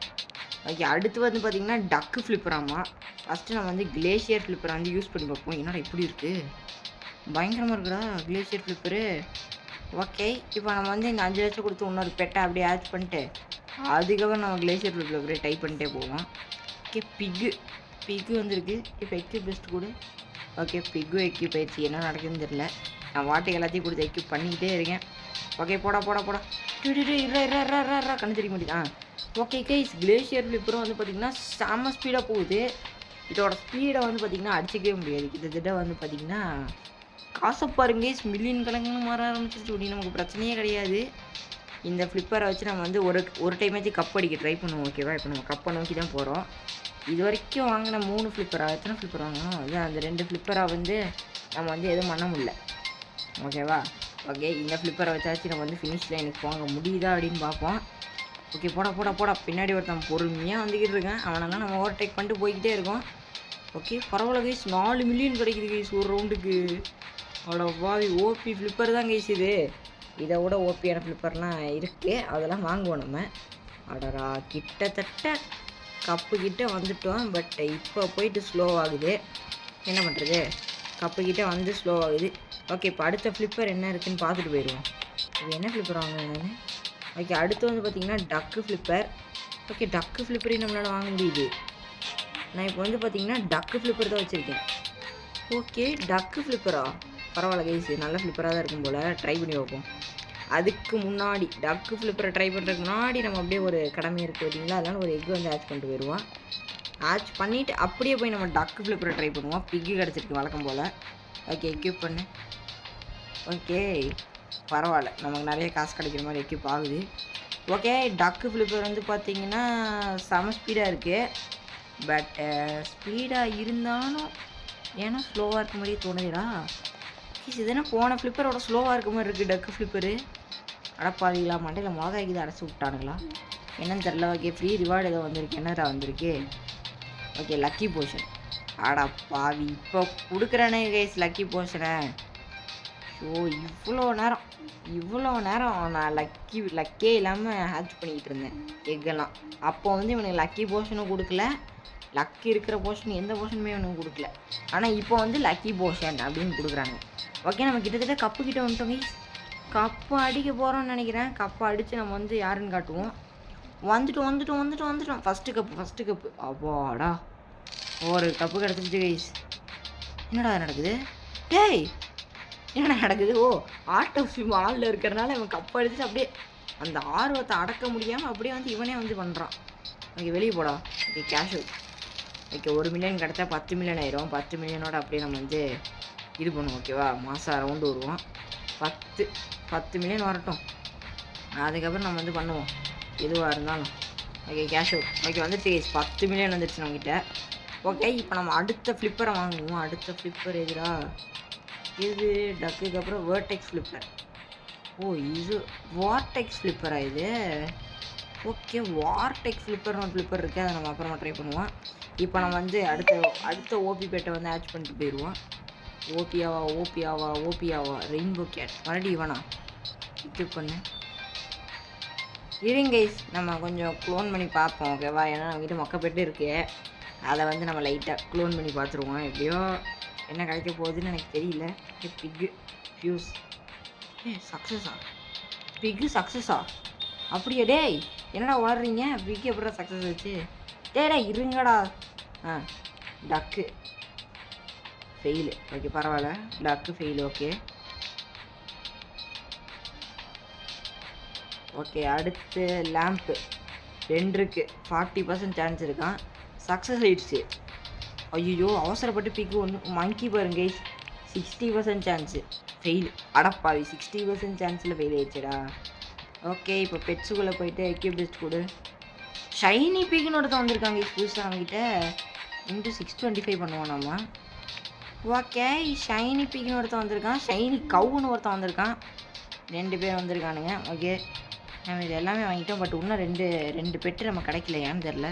ஓகே, அடுத்து வந்து பார்த்திங்கன்னா டக்கு ஃப்ளிப்பராமா. ஃபஸ்ட்டு நம்ம வந்து கிளேஷியர் ஃப்ளிப்பரை வந்து யூஸ் பண்ணி பார்ப்போம். என்னடா இப்படி இருக்குது, பயங்கரமாக இருக்குடா கிளேஷியர் ஃப்ளிப்பரு. ஓகே, இப்போ நம்ம வந்து இந்த 5 லட்சம் கொடுத்து இன்னொரு பெட்டை அப்படியே ஆட் பண்ணிட்டு அதுக்கப்புறம் நம்ம கிளேஷியர் ஃப்ளிப்பரை டைப் பண்ணிட்டே போவோம். ஓகே, பிக்கு வந்துருக்கு. இப்போ எக்யூப் பெஸ்ட் கொடு. ஓகே, பிக்கு எக்யூப் ஆயிடுச்சு. என்ன நடக்குதுன்னு தெரியல. நான் வாட்டுக்கு எல்லாத்தையும் கொடுத்து எக்யூப் பண்ணிக்கிட்டே இருக்கேன். ஓகே, போடா கண்ணு தெரிய மாட்டேங்குது. ஓகே கைஸ், கிளேஷியர் ஃப்ளிப்பரும் வந்து பார்த்திங்கன்னா செம்ம ஸ்பீடாக போகுது. இதோட ஸ்பீடை வந்து பார்த்திங்கன்னா அடிச்சிக்கவே முடியாது. கிட்டத்தட்ட வந்து பார்த்திங்கன்னா காசை பாருங்க கைஸ், மில்லியன் கணக்குன்னு மாற ஆரம்பிச்சிச்சு. அப்படி நமக்கு பிரச்சனையே கிடையாது. இந்த ஃப்ளிப்பரை வச்சு நம்ம வந்து ஒரு டைமாச்சும் கப் அடிக்க ட்ரை பண்ணுவோம். ஓகேவா, இப்போ நம்ம கப்பை நோக்கி தான் போகிறோம். இது வரைக்கும் வாங்கின 3 ஃப்ளிப்பராக, எத்தனை ஃப்ளிப்பர் வாங்கினோம்? அது அந்த 2 ஃப்ளிப்பராக வந்து நம்ம வந்து எதுவும் பண்ண முடியல. ஓகேவா, ஓகே, இந்த ஃப்ளிப்பரை வச்சாச்சு நம்ம வந்து ஃபினிஷ் லைனுக்கு போக முடியுதா அப்படின்னு பார்ப்போம். ஓகே, போடா பின்னாடி ஒருத்தன் பொறுமையாக வந்துக்கிட்டு இருக்கேன். அவனெல்லாம் நம்ம ஓவர்டேக் பண்ணிட்டு போய்கிட்டே இருக்கோம். ஓகே, பரவாயில்ல கைஸ், 4 மில்லியன் கிடைக்குது கைஸ் ஒரு ரவுண்டுக்கு. அவ்வளோ வாவி, ஓபி ஃப்ளிப்பர் தான் கைஸ் இது. இதை விட ஓபியான ஃப்ளிப்பர்லாம் இருக்குது, அதெல்லாம் வாங்குவோம் நம்ம. அடரா, கிட்டத்தட்ட கப்பு கிட்டே வந்துட்டோம். பட் இப்போ போயிட்டு ஸ்லோவாகுது. என்ன பண்ணுறது, கப்பு கிட்டே வந்து ஸ்லோவாகுது. ஓகே, இப்போ அடுத்த ஃப்ளிப்பர் என்ன இருக்குதுன்னு பார்த்துட்டு போயிடுவோம். இது என்ன ஃப்ளிப்பர் வாங்கினேன் நான்? ஓகே, அடுத்து வந்து பார்த்திங்கன்னா டக்கு ஃப்ளிப்பர். ஓகே, டக்கு ஃப்ளிப்பரையும் நம்மளால் வாங்க முடியுது. நான் இப்போ வந்து பார்த்திங்கன்னா டக்கு ஃப்ளிப்பர் தான் வச்சுருக்கேன். ஓகே, டக்கு ஃப்ளிப்பரா, பரவாயில்ல கைஸ், நல்ல ஃப்ளிப்பராக தான் இருக்கும் போல். ட்ரை பண்ணி வைப்போம். அதுக்கு முன்னாடி டக்கு ஃப்ளிப்பரை ட்ரை பண்ணுறதுக்கு முன்னாடி நம்ம அப்படியே ஒரு கடமை இருக்குது பார்த்தீங்களா, அதனால் ஒரு எக் வந்து ஆட் பண்ணிட்டு போயிடுவோம். ஆட் பண்ணிவிட்டு அப்படியே போய் நம்ம டக்கு ஃப்ளிப்பரை ட்ரை பண்ணுவோம். பிக்கு கிடச்சிருக்கு வழக்கம் போல். ஓகே, எக்யூப் பண்ணு. ஓகே, பரவாயில்ல, நமக்கு நிறைய காசு கிடைக்கிற மாதிரி எக்யூப் ஆகுது. ஓகே, டக்கு ஃப்ளிப்பர் வந்து பார்த்திங்கன்னா செம ஸ்பீடாக இருக்குது. பட் ஸ்பீடாக இருந்தாலும் ஏன்னா ஸ்லோவாக இருக்க மாதிரியே தோணுதுடா. இது என்ன போன ஃப்ளிப்பரோட ஸ்லோவாக இருக்க மாதிரி இருக்குது டக்கு ஃப்ளிப்பரு. அடப்பாவிங்களா, மண்டையில் மிளகாய்க்கு தான் அரைச்சி விட்டானுங்களா என்னன்னு தெரில. ஓகே, ஃப்ரீ ரிவார்டு ஏதோ வந்திருக்கு. என்னடா வந்திருக்கு? Okay, lucky portion. அடப்பாவி, இப்போ கொடுக்குறேனே கைஸ் லக்கி போர்ஷனை. ஸோ இவ்வளோ நேரம் நான் லக்கே இல்லாமல் ஹேட்ச் பண்ணிக்கிட்டு இருந்தேன் எக்கெல்லாம். அப்போ வந்து இவனுக்கு லக்கி போர்ஷனும் கொடுக்கல, லக்கி இருக்கிற போர்ஷன் எந்த போர்ஷனுமே இவனுக்கு கொடுக்கல. ஆனால் இப்போ வந்து லக்கி போர்ஷன் அப்படின்னு கொடுக்குறாங்க. ஓகே, நம்ம கிட்டத்தட்ட கப்பு கிட்ட வந்துட்டோம் கைஸ். கப்பு அடிக்க போகிறோம்னு நினைக்கிறேன். கப்பை அடித்து நம்ம வந்து யாருன்னு காட்டுவோம். வந்துட்டோம். First cup. அப்பாடா, ஒரு கப்பு கிடச்சிருச்சு கைஸ். என்னடா நடக்குது? டேய், என்னடா நடக்குது? ஓ, ஆட்டோ ஸ்விம் ஆளில் இருக்கிறனால இவன் கப்பு அடிச்சுட்டு அப்படியே அந்த ஆர்வத்தை அடக்க முடியாமல் அப்படியே வந்து இவனே வந்து பண்ணுறான். ஓகே, வெளியே போடா. Okay, cash out. Okay, 1 million கிடச்சா 10 மில்லியன் ஆயிரும். 10 மில்லியனோட அப்படியே நம்ம வந்து இது பண்ணுவோம். ஓகேவா, மாதம் ரவுண்டு வருவோம். 10 மில்லியன் வரட்டும், அதுக்கப்புறம் நம்ம வந்து பண்ணுவோம் எதுவாக இருந்தாலும். Okay, cash out. ஓகே, வந்துட்டு 10 மில்லியன் வந்துடுச்சு நம்மக்கிட்ட. ஓகே, இப்போ நம்ம அடுத்த ஃப்ளிப்பரை வாங்குவோம். அடுத்த ஃப்ளிப்பர் எதுரா? இது டக்குக்கு அப்புறம் வேர்டெக்ஸ் ஃப்ளிப்பர். ஓ, இது வார்டெக்ஸ் ஃப்ளிப்பரா இது? ஓகே, வார்டெக்ஸ் ஃப்ளிப்பர்னு ஒரு ஃப்ளிப்பர் இருக்குது, அதை நம்ம அப்புறமா ட்ரை பண்ணுவோம். இப்போ நம்ம வந்து அடுத்த ஓபி பேட்டை வந்து ஆட் பண்ணிட்டு போயிடுவோம். ஓபியாவா ரெயின்போ கேட் மறுபடியும் இவனா எக்யூப் பண்ணு. இருங்க கைஸ், நம்ம கொஞ்சம் க்ளோன் பண்ணி பார்ப்போம். ஓகேவா, ஏன்னா நம்மகிட்ட மொக்க பெட்டு இருக்குது, அதை வந்து நம்ம லைட்டாக க்ளோன் பண்ணி பார்த்துருவோம். எப்படியோ என்ன கிடைக்க போகுதுன்னு எனக்கு தெரியல. பிக்கு ஃபியூஸ் சக்ஸஸா? அப்படியே டேய், என்னடா வளர்றீங்க? பிக்கு எப்படா சக்ஸஸ் ஆச்சு? டேடா இருங்கடா. டக்கு ஃபெயிலு. ஓகே, பரவாயில்ல, டக்கு ஃபெயிலு. ஓகே, அடுத்து லேம்ப்பு 2 இருக்குது, 40% சான்ஸ் இருக்கான். சக்ஸஸ் ஆயிடுச்சு. ஐயோ, அவசரப்பட்டு பிக்கு ஒன்று மங்கி பாருங்க கைஸ். 60% chance fail. அடப்பாவி, 60% சான்ஸில் ஃபெயில் ஆயிடுச்சுடா. ஓகே, இப்போ பெட்ஸுக்குள்ளே போயிட்டு எக்யூப் பெஸ்ட் கொடு. ஷைனி பிக்குன்னு ஒருத்தன் வந்திருக்காங்க புதுசாக அவங்ககிட்ட. இன்ட்டு 625 பண்ணுவோம் நம்ம. ஓகே, ஷைனி பிக்குன்னு ஒருத்தன் வந்திருக்கான். ஷைனி கவுன்னு ஒருத்தன் வந்திருக்கான். 2 பேர் வந்திருக்கானுங்க. ஓகே, நம்ம இது எல்லாமே வாங்கிட்டோம். பட் இன்னும் ரெண்டு பெட்டு நம்ம கிடைக்கல, ஏன்னு தெரில.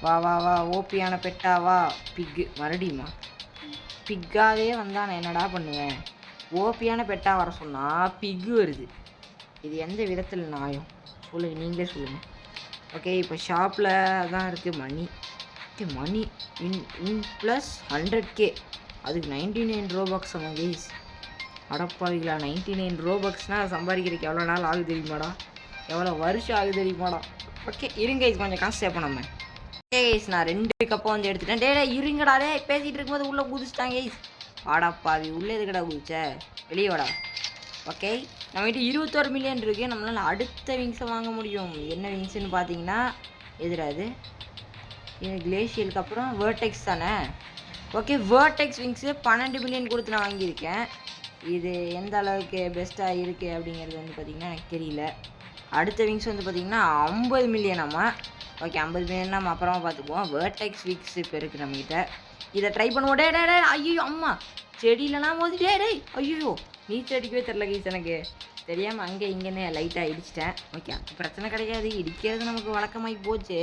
வா ஓபியான பெட்டாவா? பிக்கு மறுபடியுமா? பிக்காவே வந்தால் நான் என்னடா பண்ணுவேன்? ஓபியான பெட்டாக வர சொன்னால் பிக்கு வருது. இது எந்த விதத்தில் நியாயம் சொல்லுங்கள், நீங்களே சொல்லுங்கள். ஓகே, இப்போ ஷாப்பில் தான் இருக்குது மணி. ஓகே, மணி இன் ப்ளஸ் 100K, அதுக்கு 99 ரோபாக்ஸ் ஆமாம் கைஸ். அடப்பாவிங்களா, 99 ரோபக்ஸ்னால் சம்பாதிக்கிறதுக்கு எவ்வளோ நாள் ஆகுது தெரியுமாடா, எவ்வளோ வருஷம் ஆகுது தெரியுமாடா. ஓகே இருங்க கைஸ், கொஞ்சம் காசு சேவ் பண்ணாம. ஓகே கைஸ், நான் 2 கப்பை வந்து எடுத்துட்டேன். டே இருங்கடா, பேசிகிட்டு இருக்கும்போது உள்ளே குதிச்சிட்டாங்க கைஸ். ஆடாப்பாவி, உள்ளே எதுக்கடா குதிச்ச, வெளியே வாடா. ஓகே, நம்மகிட்ட 21 மில்லியன் இருக்குது. நம்மளால் அடுத்த விங்ஸை வாங்க முடியும். என்ன விங்ஸ்ன்னு பார்த்தீங்கன்னா எதிராது இது கிளேஷியலுக்கு அப்புறம் வேர்டெக்ஸ் தானே. ஓகே, வேர்டெக்ஸ் விங்ஸு 12 மில்லியன் கொடுத்து நான் வாங்கியிருக்கேன். இது எந்த அளவுக்கு பெஸ்ட்டாக இருக்குது அப்படிங்கிறது வந்து பார்த்திங்கன்னா எனக்கு தெரியல. அடுத்த விங்ஸ் வந்து பார்த்திங்கன்னா 50 மில்லியனாம்மா. ஓகே, 50 மில்லியன் நம்ம அப்புறமா பார்த்துக்குவோம். வேர்டெக்ஸ் விங்ஸ் இப்போ இருக்குது நம்மகிட்ட. இதை ட்ரை பண்ணுவோம். டே ஐயோ அம்மா, செடியிலலாம் போது டே ஐயோ, நீச்சல் அடிக்கவே தெரில கைஸ். எனக்கு தெரியாமல் அங்கே இங்கேன்னு லைட்டாக இடிச்சிட்டேன். ஓகே, அது பிரச்சனை கிடையாது, இடிக்கிறது நமக்கு வழக்கமாகி போச்சு.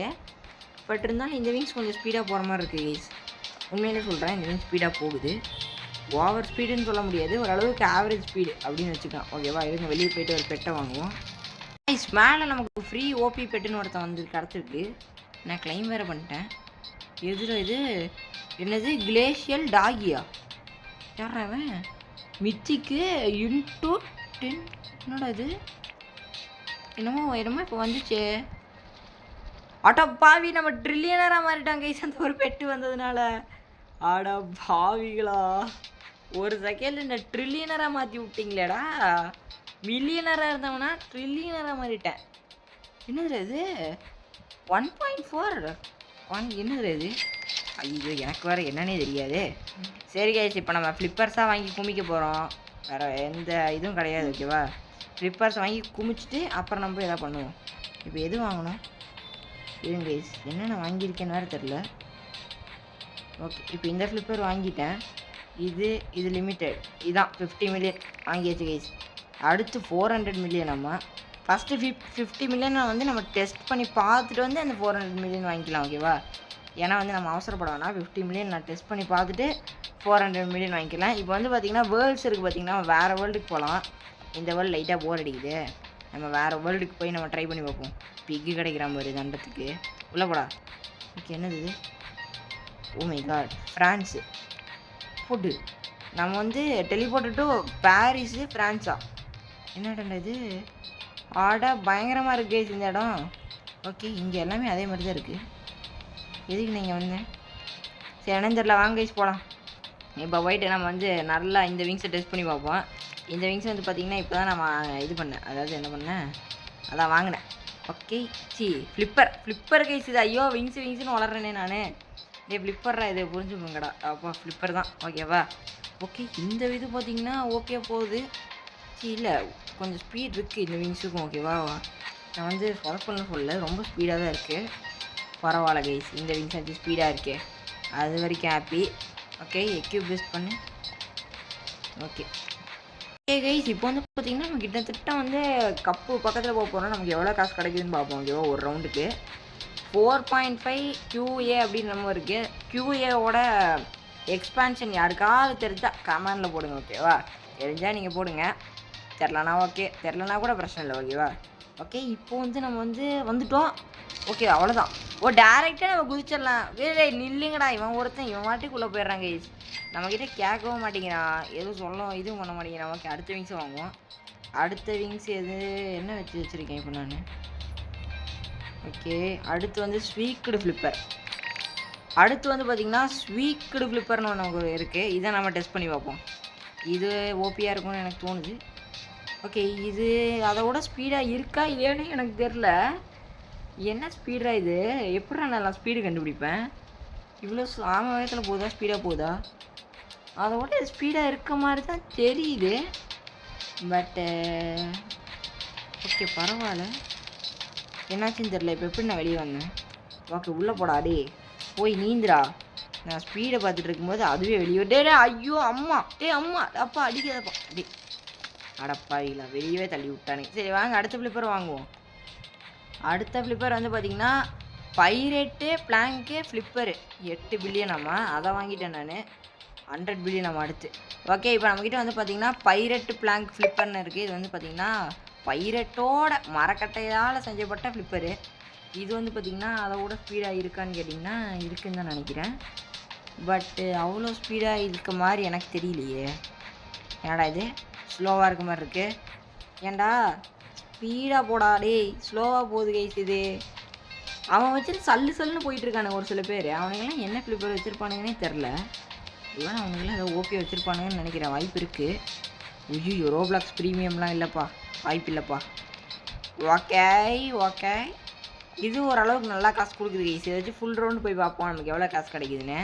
பட் இருந்தாலும் இந்த விங்ஸ் கொஞ்சம் ஸ்பீடாக போகிற மாதிரி இருக்குது கைஸ். உண்மையிலே சொல்கிறேன், இந்த விங்ஸ் ஸ்பீடாக போகுது. ஓவர் ஸ்பீடுன்னு சொல்ல முடியாது, ஓரளவுக்கு ஆவரேஜ் ஸ்பீடு அப்படின்னு வச்சுக்கலாம். ஓகேவா, இருங்க வெளியே போய்ட்டு ஒரு பெட்டை வாங்குவோம். கைஸ், மேலே நமக்கு ஃப்ரீ ஓபி பெட்டுன்னு ஒருத்தன் வந்து கிடச்சிருக்கு. நான் கிளைம் வேறு பண்ணிட்டேன். எதிர இது என்னது, கிளேஷியல் டாகியா, யாராவன் மித்திக்கு இன்ட்டு 10. என்னடா இது, என்னமோ இப்போ வந்துச்சு. ஆட்டோ பாவி, நம்ம ட்ரில்லியனராக மாறிட்டாங்க கைஸ் அந்த ஒரு பெட்டு வந்ததுனால. ஆடா பாவிகளா, ஒரு செகண்ட் இந்த ட்ரில்லியனராக மாற்றி விட்டிங்களேடா. மில்லியனராக இருந்தவனா ட்ரில்லியனராக மாறிட்டேன். என்னது இது 1.4 என்னது இது, ஐயோ எனக்கு வேறு என்னன்னே தெரியாது. சரி கைஸ், இப்போ நம்ம ஃப்ளிப்பர்ஸாக வாங்கி குமிக்க போகிறோம். வேறு எந்த இதுவும் கிடையாது. ஓகேவா, ஃப்ளிப்பர்ஸ் வாங்கி குமிச்சிட்டு அப்புறம் நம்ம எதாவது பண்ணுவோம். இப்போ எது வாங்கணும் இதுங்க கைஸ், என்னென்ன வாங்கியிருக்கேன்னு வேறு தெரில. ஓகே, இப்போ இந்த ஃப்ளிப்பர் வாங்கிட்டேன். இது லிமிட்டட், இதுதான் 50 மில்லியன் வாங்கியாச்சு கைஸ். அடுத்து 400 மில்லியன். நம்ம ஃபஸ்ட்டு 50 மில்லியனை வந்து நம்ம டெஸ்ட் பண்ணி பார்த்துட்டு வந்து அந்த 400 மில்லியன் வாங்கிக்கலாம். ஓகேவா, ஏன்னா வந்து நம்ம அவசரப்பட வேணாம். 50 மில்லியன் நான் டெஸ்ட் பண்ணி பார்த்துட்டு 400 மில்லியன் வாங்கிக்கலாம். இப்போ வந்து பார்த்திங்கன்னா வேர்ல்ட்ஸ் இருக்குது. பார்த்திங்கன்னா வேறு வேர்ல்டுக்கு போகலாம். இந்த வேர்ல்டு லைட்டாக போர் அடிக்குது. நம்ம வேறு வேர்ல்டுக்கு போய் நம்ம ட்ரை பண்ணி பார்ப்போம். பிக்கு கிடைக்கிற மாதிரி தண்டத்துக்கு உள்ளே போடா. ஓகே, என்னது இது, oh my god, France food. நம்ம வந்து டெலிபோர்ட் டு பாரிஸு ஃப்ரான்ஸா, என்னடா இது, ஆடா பயங்கரமாக இருக்குது இந்த இடம். ஓகே, இங்கே எல்லாமே அதே மாதிரி தான் இருக்குது. எதுக்கு நீங்கள் வந்தேன், சரி என்னன்னு தெரியல. வாங்க கைஸ் போகலாம். இப்போ போயிட்டு நம்ம வந்து நல்லா இந்த விங்ஸை டெஸ்ட் பண்ணி பார்ப்போம். இந்த விங்ஸ் வந்து பார்த்திங்கன்னா இப்போ தான் நம்ம இது பண்ணேன், அதாவது என்ன பண்ணேன், அதான் வாங்கினேன். ஓகே, ஃப்ளிப்பர் கைஸ் இது. ஐயோ விங்ஸ்னு வளர்றேனே நான். ஃப்ளிப்பர்ரா இது, புரிஞ்சுக்கோங்கடா. அப்போ ஃப்ளிப்பர் தான். ஓகேவா, ஓகே இந்த இது பார்த்திங்கன்னா ஓகே போகுது. இல்லை கொஞ்சம் ஸ்பீட் இருக்குது இந்த விங்ஸுக்கும். ஓகேவா, நான் வந்து சொதப்பல்னு சொல்லலை, ரொம்ப ஸ்பீடாக தான் இருக்குது. பரவாயில்ல கைஸ், இந்த விங்ஸ் வந்து ஸ்பீடாக இருக்கே, அது வரைக்கும் ஹாப்பி. ஓகே, எக்யூப் பேஸ்ட் பண்ணு. ஓகே கைஸ், இப்போ வந்து பார்த்திங்கன்னா நம்ம கிட்டத்தட்ட வந்து கப்பு பக்கத்தில் போக போகிறோம். நமக்கு எவ்வளோ காசு கிடைக்குதுன்னு பார்ப்போம். ஓகேவா, ஒரு ரவுண்டுக்கு 4.5 QA அப்படின்னு நம்ம இருக்குது. QAவோட எக்ஸ்பான்ஷன் யாருக்காவது தெரிஞ்சால் கமெண்டில் போடுங்க. ஓகேவா, தெரிஞ்சால் நீங்கள் போடுங்க, தெரிலனா ஓகே, தெரிலனா கூட பிரச்சனை இல்லை. ஓகேவா, ஓகே இப்போ வந்து நம்ம வந்துட்டோம். ஓகே அவ்வளோதான். டேரெக்டாக நம்ம குதிச்சிடலாம். நில்லுங்கடா, இவன் இவன் வாட்டிக்குள்ளே போயிடுறாங்க கைஸ். நம்மக்கிட்ட கேட்கவும் மாட்டேங்கிறான், எதுவும் இதுவும் பண்ண மாட்டேங்கிறான். ஓகே, அடுத்த விங்ஸ் வாங்குவோம். அடுத்த விங்ஸ் என்ன வச்சுருக்கேன் இப்போ நான். ஓகே, அடுத்து வந்து ஸ்வீக்டு ஃப்ளிப்பர். அடுத்து வந்து பார்த்திங்கன்னா ஸ்வீக்டு ஃப்ளிப்பர்னு ஒன்று இருக்குது. இதை நம்ம டெஸ்ட் பண்ணி பார்ப்போம். இது ஓபியாக இருக்கும்னு எனக்கு தோணுது. ஓகே, இது அதோட ஸ்பீடாக இருக்கா இல்லையானு எனக்கு தெரில. என்ன ஸ்பீடாக இது, எப்படி நான் ஸ்பீடு கண்டுபிடிப்பேன்? இவ்வளோ சாம வேகத்தில் போகுதா, ஸ்பீடாக போகுதா? அதோட ஸ்பீடாக இருக்க மாதிரி தான் தெரியுது. பட்டு ஓகே பரவாயில்ல, என்னாச்சுன்னு தெரில. இப்போ எப்படி நான் வெளியே வந்தேன்? ஓகே உள்ளே போடா, அடே போய் நீந்துடா. நான் ஸ்பீடை பார்த்துட்டு இருக்கும்போது அதுவே வெளியே. ஐயோ அம்மா, அம்மா அப்பா அடிக்காதப்பா. அடே அடப்பா இல்லை, வெளியவே தள்ளி விட்டானே. சரி வாங்க அடுத்த ஃப்ளிப்பர் வாங்குவோம். அடுத்த ஃப்ளிப்பர் வந்து பார்த்திங்கன்னா பைரேட்டு பிளாங்கு ஃப்ளிப்பரு 8 பில்லியன். நம்ம அதை வாங்கிட்டேன் நான். 100 பில்லியன் நம்ம அடுத்து. ஓகே, இப்போ நம்மக்கிட்ட வந்து பார்த்திங்கன்னா பைரேட்டு பிளாங்க் ஃப்ளிப்பர்னு இருக்குது. இது வந்து பார்த்திங்கன்னா பைரட்டோட மரக்கட்டையால் செஞ்சப்பட்ட ஃப்ளிப்பரு. இது வந்து பார்த்திங்கன்னா அதோட ஸ்பீடாக இருக்கான்னு கேட்டிங்கன்னா இருக்குன்னு தான் நினைக்கிறேன். பட்டு அவ்வளோ ஸ்பீடாக இருக்க மாதிரி எனக்கு தெரியலையே. ஏன்டா இது ஸ்லோவாக இருக்க மாதிரி இருக்குது. ஏன்டா ஸ்பீடாக போடா டேய், ஸ்லோவாக போகுது கைஸ் இது. அவன் வச்சுட்டு சல்லுன்னு போயிட்டுருக்கானுங்க ஒரு சில பேர். அவனுங்கெல்லாம் என்ன ஃப்ளிப்பர் வச்சுருப்பானுங்கன்னே தெரில. இவன் அவனுங்களாம் ஏதோ ஓகே வச்சுருப்பானுங்கன்னு நினைக்கிறேன். வாய்ப்பு இருக்குது. ஐயோ ரோப்ளாக்ஸ் ப்ரீமியம்லாம் இல்லைப்பா, வாய்ப்பு இல்லைப்பா. ஓகே இது ஓரளவுக்கு நல்லா காசு கொடுக்குது கைஸ். இதை வச்சு ஃபுல் ரவுண்டு போய் பார்ப்போம் நமக்கு எவ்வளோ காசு கிடைக்குதுன்னு.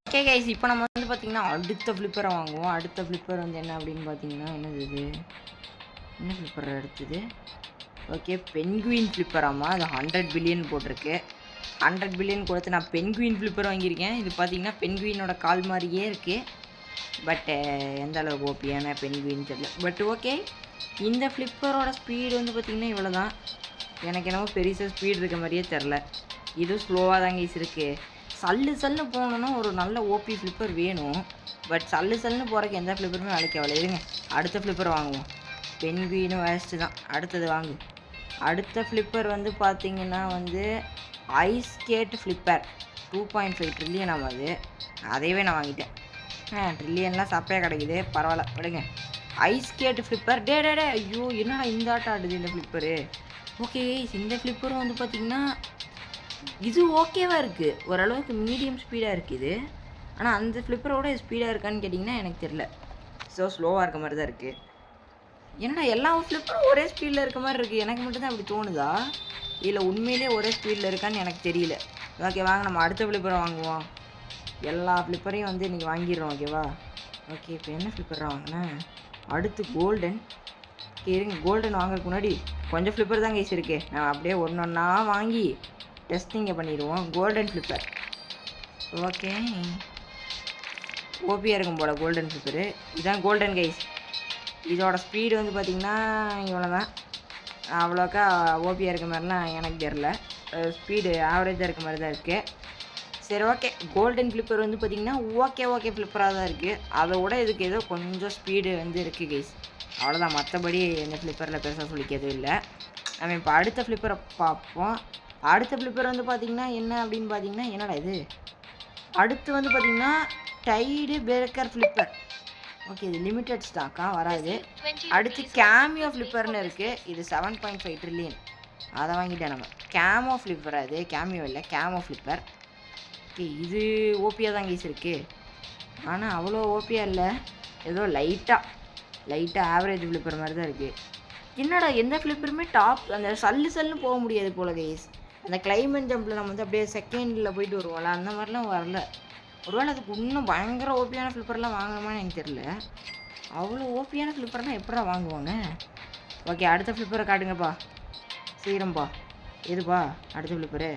ஓகே கைஸ், இப்போ நம்ம வந்து பார்த்திங்கன்னா அடுத்த ஃப்ளிப்பரை வாங்குவோம். அடுத்த ஃப்ளிப்பர் வந்து என்ன அப்படின்னு பார்த்தீங்கன்னா என்னது இது, என்ன ஃப்ளிப்பர் எடுத்தது? ஓகே பென்குயின் ஃப்ளிப்பராமா. அது 100 பில்லியன் போட்டிருக்கு. 100 பில்லியன் கொடுத்து நான் பென்குயின் ஃப்ளிப்பர் வாங்கியிருக்கேன். இது பார்த்திங்கன்னா பென்குயினோட கால் மாதிரியே இருக்குது. பட்டு எந்த அளவுக்கு ஓபியான பென்குயின் தெரியல. பட் ஓகே, இந்த ஃப்ளிப்பரோட ஸ்பீடு வந்து பார்த்திங்கன்னா இவ்வளோ தான். எனக்கு என்னமோ பெருசாக ஸ்பீடு இருக்க மாதிரியே தெரில. இதுவும் ஸ்லோவாக தாங்க கைஸ் இருக்குது. சல்லுன்னு போகணுன்னா ஒரு நல்ல ஓபி ஃப்ளிப்பர் வேணும். பட் சல்லுன்னு போகிறக்கு எந்த ஃப்ளிப்பருமே வேலைக்கு அவ்வளோ. இருங்க அடுத்த ஃப்ளிப்பர் வாங்குவோம். பென்குயினும் வேஸ்ட்டு தான். அடுத்தது வாங்கு. அடுத்த ஃப்ளிப்பர் வந்து பார்த்திங்கன்னா வந்து ஐஸ் ஸ்கேட் ஃப்ளிப்பர் 2.5 ட்ரில்லியன் ஆகும். அதையவே நான் வாங்கிட்டேன். ட்ரில்லியன்லாம் சப்பையாக கிடைக்குது, பரவாயில்ல விடுங்க. ஐஸ் ஸ்கேட் ஃப்ளிப்பர் டே ஐயோ என்னடா இந்த ஆட்டம் ஆடுது இந்த ஃப்ளிப்பரு. ஓகே இந்த ஃப்ளிப்பரும் வந்து பார்த்திங்கன்னா இது ஓகேவாக இருக்குது, ஓரளவுக்கு மீடியம் ஸ்பீடாக இருக்குது. ஆனால் அந்த ஃப்ளிப்பரோட ஸ்பீடாக இருக்கான்னு கேட்டிங்கன்னா எனக்கு தெரில. ஸோ ஸ்லோவாக இருக்க மாதிரி தான் இருக்குது. என்னடா எல்லா ஃப்ளிப்பரும் ஒரே ஸ்பீடில் இருக்க மாதிரி இருக்குது. எனக்கு மட்டும்தான் அப்படி தோணுதா இல்லை உண்மையிலே ஒரே ஸ்பீடில் இருக்கான்னு எனக்கு தெரியல. ஓகே வாங்க நம்ம அடுத்த ஃப்ளிப்பரை வாங்குவோம். எல்லா ஃப்ளிப்பரையும் வந்து இன்றைக்கி வாங்கிடுறோம். ஓகேவா? ஓகே இப்போ என்ன ஃப்ளிப்பராக வாங்கினேன்? அடுத்து கோல்டன். ஓகே இருங்க, கோல்டன் வாங்குறதுக்கு முன்னாடி கொஞ்சம் ஃப்ளிப்பர் தான் கைஸ் இருக்குது. நான் அப்படியே ஒன்றா வாங்கி டெஸ்டிங்கை பண்ணிடுவோம். கோல்டன் ஃப்ளிப்பர் ஓகே ஓபியாக இருக்கும் போல் கோல்டன் ஃப்ளிப்பரு. இதுதான் கோல்டன் கைஸ். இதோட ஸ்பீடு வந்து பார்த்திங்கன்னா இவ்வளோ தான். அவ்வளோக்கா ஓபியாக இருக்க மாதிரிலாம் எனக்கு தெரில. ஸ்பீடு ஆவரேஜாக இருக்க மாதிரி தான் இருக்குது. சரி ஓகே, கோல்டன் ஃப்ளிப்பர் வந்து பார்த்திங்கன்னா ஓகே ஃப்ளிப்பராக தான் இருக்குது. அதோட இதுக்கு ஏதோ கொஞ்சம் ஸ்பீடு வந்து இருக்குது கைஸ், அவ்வளோதான். மற்றபடி இந்த ஃப்ளிப்பரில் பெருசாக சொல்லிக்க எதுவும் இல்லை. நம்ம இப்போ அடுத்த ஃப்ளிப்பரை பார்ப்போம். அடுத்த ஃப்ளிப்பர் வந்து பார்த்திங்கன்னா என்ன அப்படின்னு பார்த்தீங்கன்னா என்னடா இது, அடுத்து வந்து பார்த்திங்கன்னா டைடு பேக்கர் ஃப்ளிப்பர். ஓகே இது லிமிட்டட் ஸ்டாக்கா வராது. அடுத்து கேமியோ ஃப்ளிப்பர்னு இருக்குது. இது 7.5 ட்ரில்லியன். அதை வாங்கிட்டேன் நம்ம. கேமோ ஃப்ளிப்பர், அது கேமியோ இல்லை, கேமோ ஃப்ளிப்பர். ஓகே இது ஓபியாக தான் கைஸ் இருக்குது. ஆனால் அவ்வளோ ஓபியாக இல்லை, ஏதோ லைட்டாக ஆவரேஜ் ஃப்ளிப்பர் மாதிரி தான் இருக்குது. என்னடா எந்த ஃப்ளிப்பருமே டாப் அந்த சல்லுன்னு போக முடியாது போல் கைஸ். அந்த கிளைமேட் ஜம்பில் நம்ம வந்து அப்படியே செகண்டில் போயிட்டு வருவோம்ல, அந்த மாதிரிலாம் வரல. ஒருவேளை அதுக்கு இன்னும் பயங்கர ஓபியான ஃப்ளிப்பர்லாம் வாங்கணுமான்னு எனக்கு தெரில. அவ்வளோ ஓபியான ஃப்ளிப்பர்னால் எப்படா வாங்குவாங்க? ஓகே அடுத்த ஃப்ளிப்பரை காட்டுங்கப்பா சீக்கிரம்ப்பா. எதுப்பா அடுத்த ஃப்ளிப்பரு?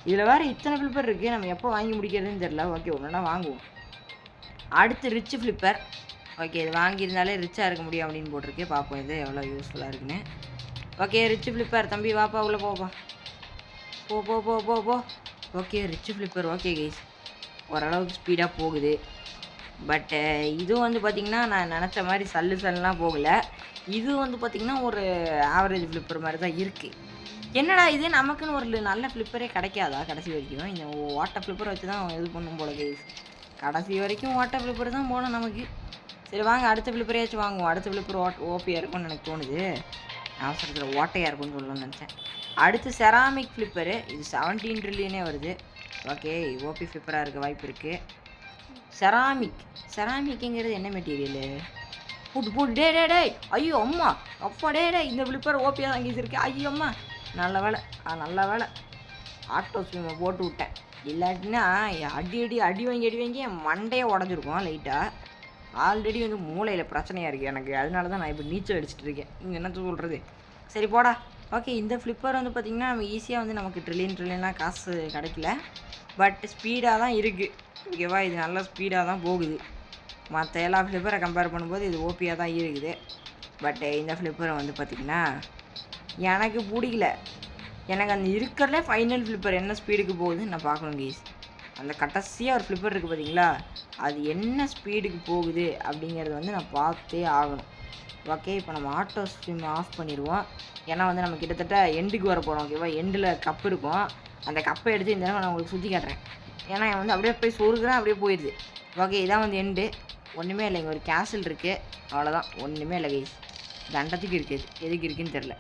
இதில் வேறு இத்தனை ஃப்ளிப்பர் இருக்குது, நம்ம எப்போ வாங்கி முடிக்கிறதுன்னு தெரில. ஓகே ஒன்றுனா வாங்குவோம். அடுத்து ரிச் ஃப்ளிப்பர். ஓகே இது வாங்கியிருந்தாலே ரிச்சாக இருக்க முடியும் அப்படின்னு போட்டிருக்கு. பார்ப்போம் இது எவ்வளோ யூஸ்ஃபுல்லாக இருக்குன்னு. ஓகே ரிச் ஃப்ளிப்பர் தம்பி வாப்பா உள்ளே போப்பா. போ. Okay rich flipper okay guys, ஓரளவுக்கு ஸ்பீடாக போகுது. பட்டு இதுவும் வந்து பார்த்திங்கன்னா நான் நினச்ச மாதிரி சல்லுலாம் போகலை. இது வந்து பார்த்திங்கன்னா ஒரு ஆவரேஜ் ஃப்ளிப்பர் மாதிரி தான் இருக்குது. என்னடா இது நமக்குன்னு ஒரு நல்ல ஃப்ளிப்பரே கிடைக்காதா கடைசி வரைக்கும்? இந்த வாட்டர் ஃப்ளிப்பரை வச்சு தான் இது பண்ணும் போல கைஸ். கடைசி வரைக்கும் வாட்டர் ஃப்ளிப்பர் தான் போனோம் நமக்கு. சரி வாங்க அடுத்த ஃப்ளிப்பரையாச்சும் வாங்குவோம். அடுத்த ஃப்ளிப்பர் ஓபியாக இருக்கும்னு எனக்கு தோணுது. அவசரத்தில் ஓட்டையாக இருக்கும்னு சொல்லணும்னு நினச்சேன். அடுத்து செராமிக் ஃப்ளிப்பரு. இது 17 ட்ரில்லியனே வருது. ஓகே ஓபி ஃப்ளிப்பராக இருக்க வாய்ப்பு இருக்குது. செராமிக்குங்கிறது என்ன மெட்டீரியலு? போட்டு டே ஐயோ அம்மா அப்பா டே இந்த ஃப்ளிப்பர் ஓபியாக தான் இருக்கு. ஐயோ அம்மா நல்ல வேலை ஆட்டோ ஸ்விம்மை போட்டு விட்டேன். இல்லாட்டினா அடி வாங்கி என் மண்டையை உடஞ்சிருக்கும் லைட்டாக. ஆல்ரெடி வந்து மூளையில் பிரச்சனையாக இருக்குது எனக்கு, அதனால தான் நான் இப்போ நீச்சல் அடிச்சுட்டு இருக்கேன். இங்கே என்ன சொல்கிறது? சரி போடா. ஓகே இந்த ஃப்ளிப்பர் வந்து பார்த்திங்கன்னா நம்ம ஈஸியாக வந்து நமக்கு ட்ரில்லியனாக காசு கிடைக்கல. பட் ஸ்பீடாக தான் இருக்குது. ஓகேவா? இது நல்லா ஸ்பீடாக தான் போகுது. மற்ற எல்லா ஃப்ளிப்பரை கம்பேர் பண்ணும்போது இது ஓபியாக தான் இருக்குது. பட் இந்த ஃப்ளிப்பரை வந்து பார்த்திங்கன்னா எனக்கு பிடிக்கல. எனக்கு அந்த இருக்கிறதுல ஃபைனல் ஃப்ளிப்பர் என்ன ஸ்பீடுக்கு போகுதுன்னு நான் பார்க்கணும் கைஸ். அந்த கடைசியாக ஒரு ஃப்ளிப்பர் இருக்குது பார்த்தீங்களா, அது என்ன ஸ்பீடுக்கு போகுது அப்படிங்கிறது வந்து நான் பார்த்தே ஆகணும். ஓகே, இப்போ நம்ம ஆட்டோ ஸ்ட்ரீம் ஆஃப் பண்ணிடுவோம். ஏன்னா வந்து நம்ம கிட்டத்தட்ட எண்டுக்கு வர போகிறோம். ஓகேவா, எண்டில் கப் இருக்கும். அந்த கப்பை எடுத்து இந்த தடவை நான் உங்களுக்கு சுற்றி காட்டுறேன். ஏன்னா வந்து அப்படியே போய் சொருகிறேன், அப்படியே போயிடுது. ஓகே, இதான் வந்து எண்டு. ஒன்றுமே இல்லை, இங்கே ஒரு கேசல் இருக்குது, அவ்வளோதான். ஒன்றுமே இல்லை கைஸ், தண்டத்துக்கு இருக்குது, எதுக்கு இருக்குதுன்னு தெரில.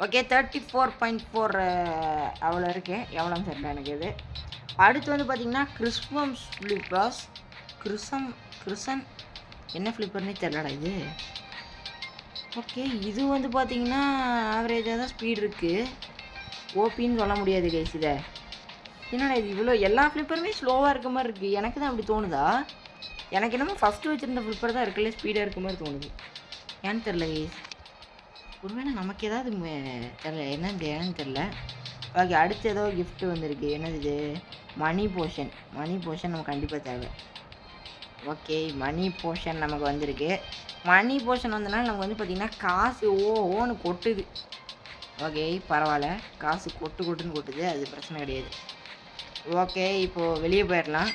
ஓகே, 34.4 அவ்வளோ இருக்குது, எவ்வளோன்னு தெரியல எனக்கு இது. அடுத்து வந்து பார்த்திங்கன்னா கிறிஸ்மஸ் ஃப்ளிப்பர்ஸ். கிறிசன் என்ன ஃப்ளிப்பர்னே தெரிலடா இது. ஓகே, இது வந்து பார்த்திங்கன்னா ஆவரேஜாக தான் ஸ்பீட் இருக்குது, ஓபின்னு சொல்ல முடியாது கைஸ். இதை என்னடா இது இவ்வளோ எல்லா ஃப்ளிப்பருமே ஸ்லோவாக இருக்க மாதிரி இருக்குது, எனக்கு தான் அப்படி தோணுதா? எனக்கு என்னமோ ஃபஸ்ட்டு வச்சுருந்த ஃப்ளிப்பர் தான் இருக்கல ஸ்பீடாக இருக்க மாதிரி தோணுது, ஏன்னு தெரில கைஸ். ஒருவேளை நமக்கு ஏதாவது தெரில என்னன்னு தெரில. ஓகே, அடுத்து ஏதோ கிஃப்ட்டு வந்திருக்கு, என்னது இது? மணி போஷன் நமக்கு கண்டிப்பாக தேவை. ஓகே, மணி போஷன் நமக்கு வந்திருக்கு. மணி போஷன் வந்தனால நமக்கு வந்து பார்த்திங்கன்னா காசு ஓன்னு கொட்டுது. ஓகே, பரவாயில்ல, காசு கொட்டுன்னு கொட்டுது, அது பிரச்சனை கிடையாது. ஓகே, இப்போது வெளியே போயிடலாம்.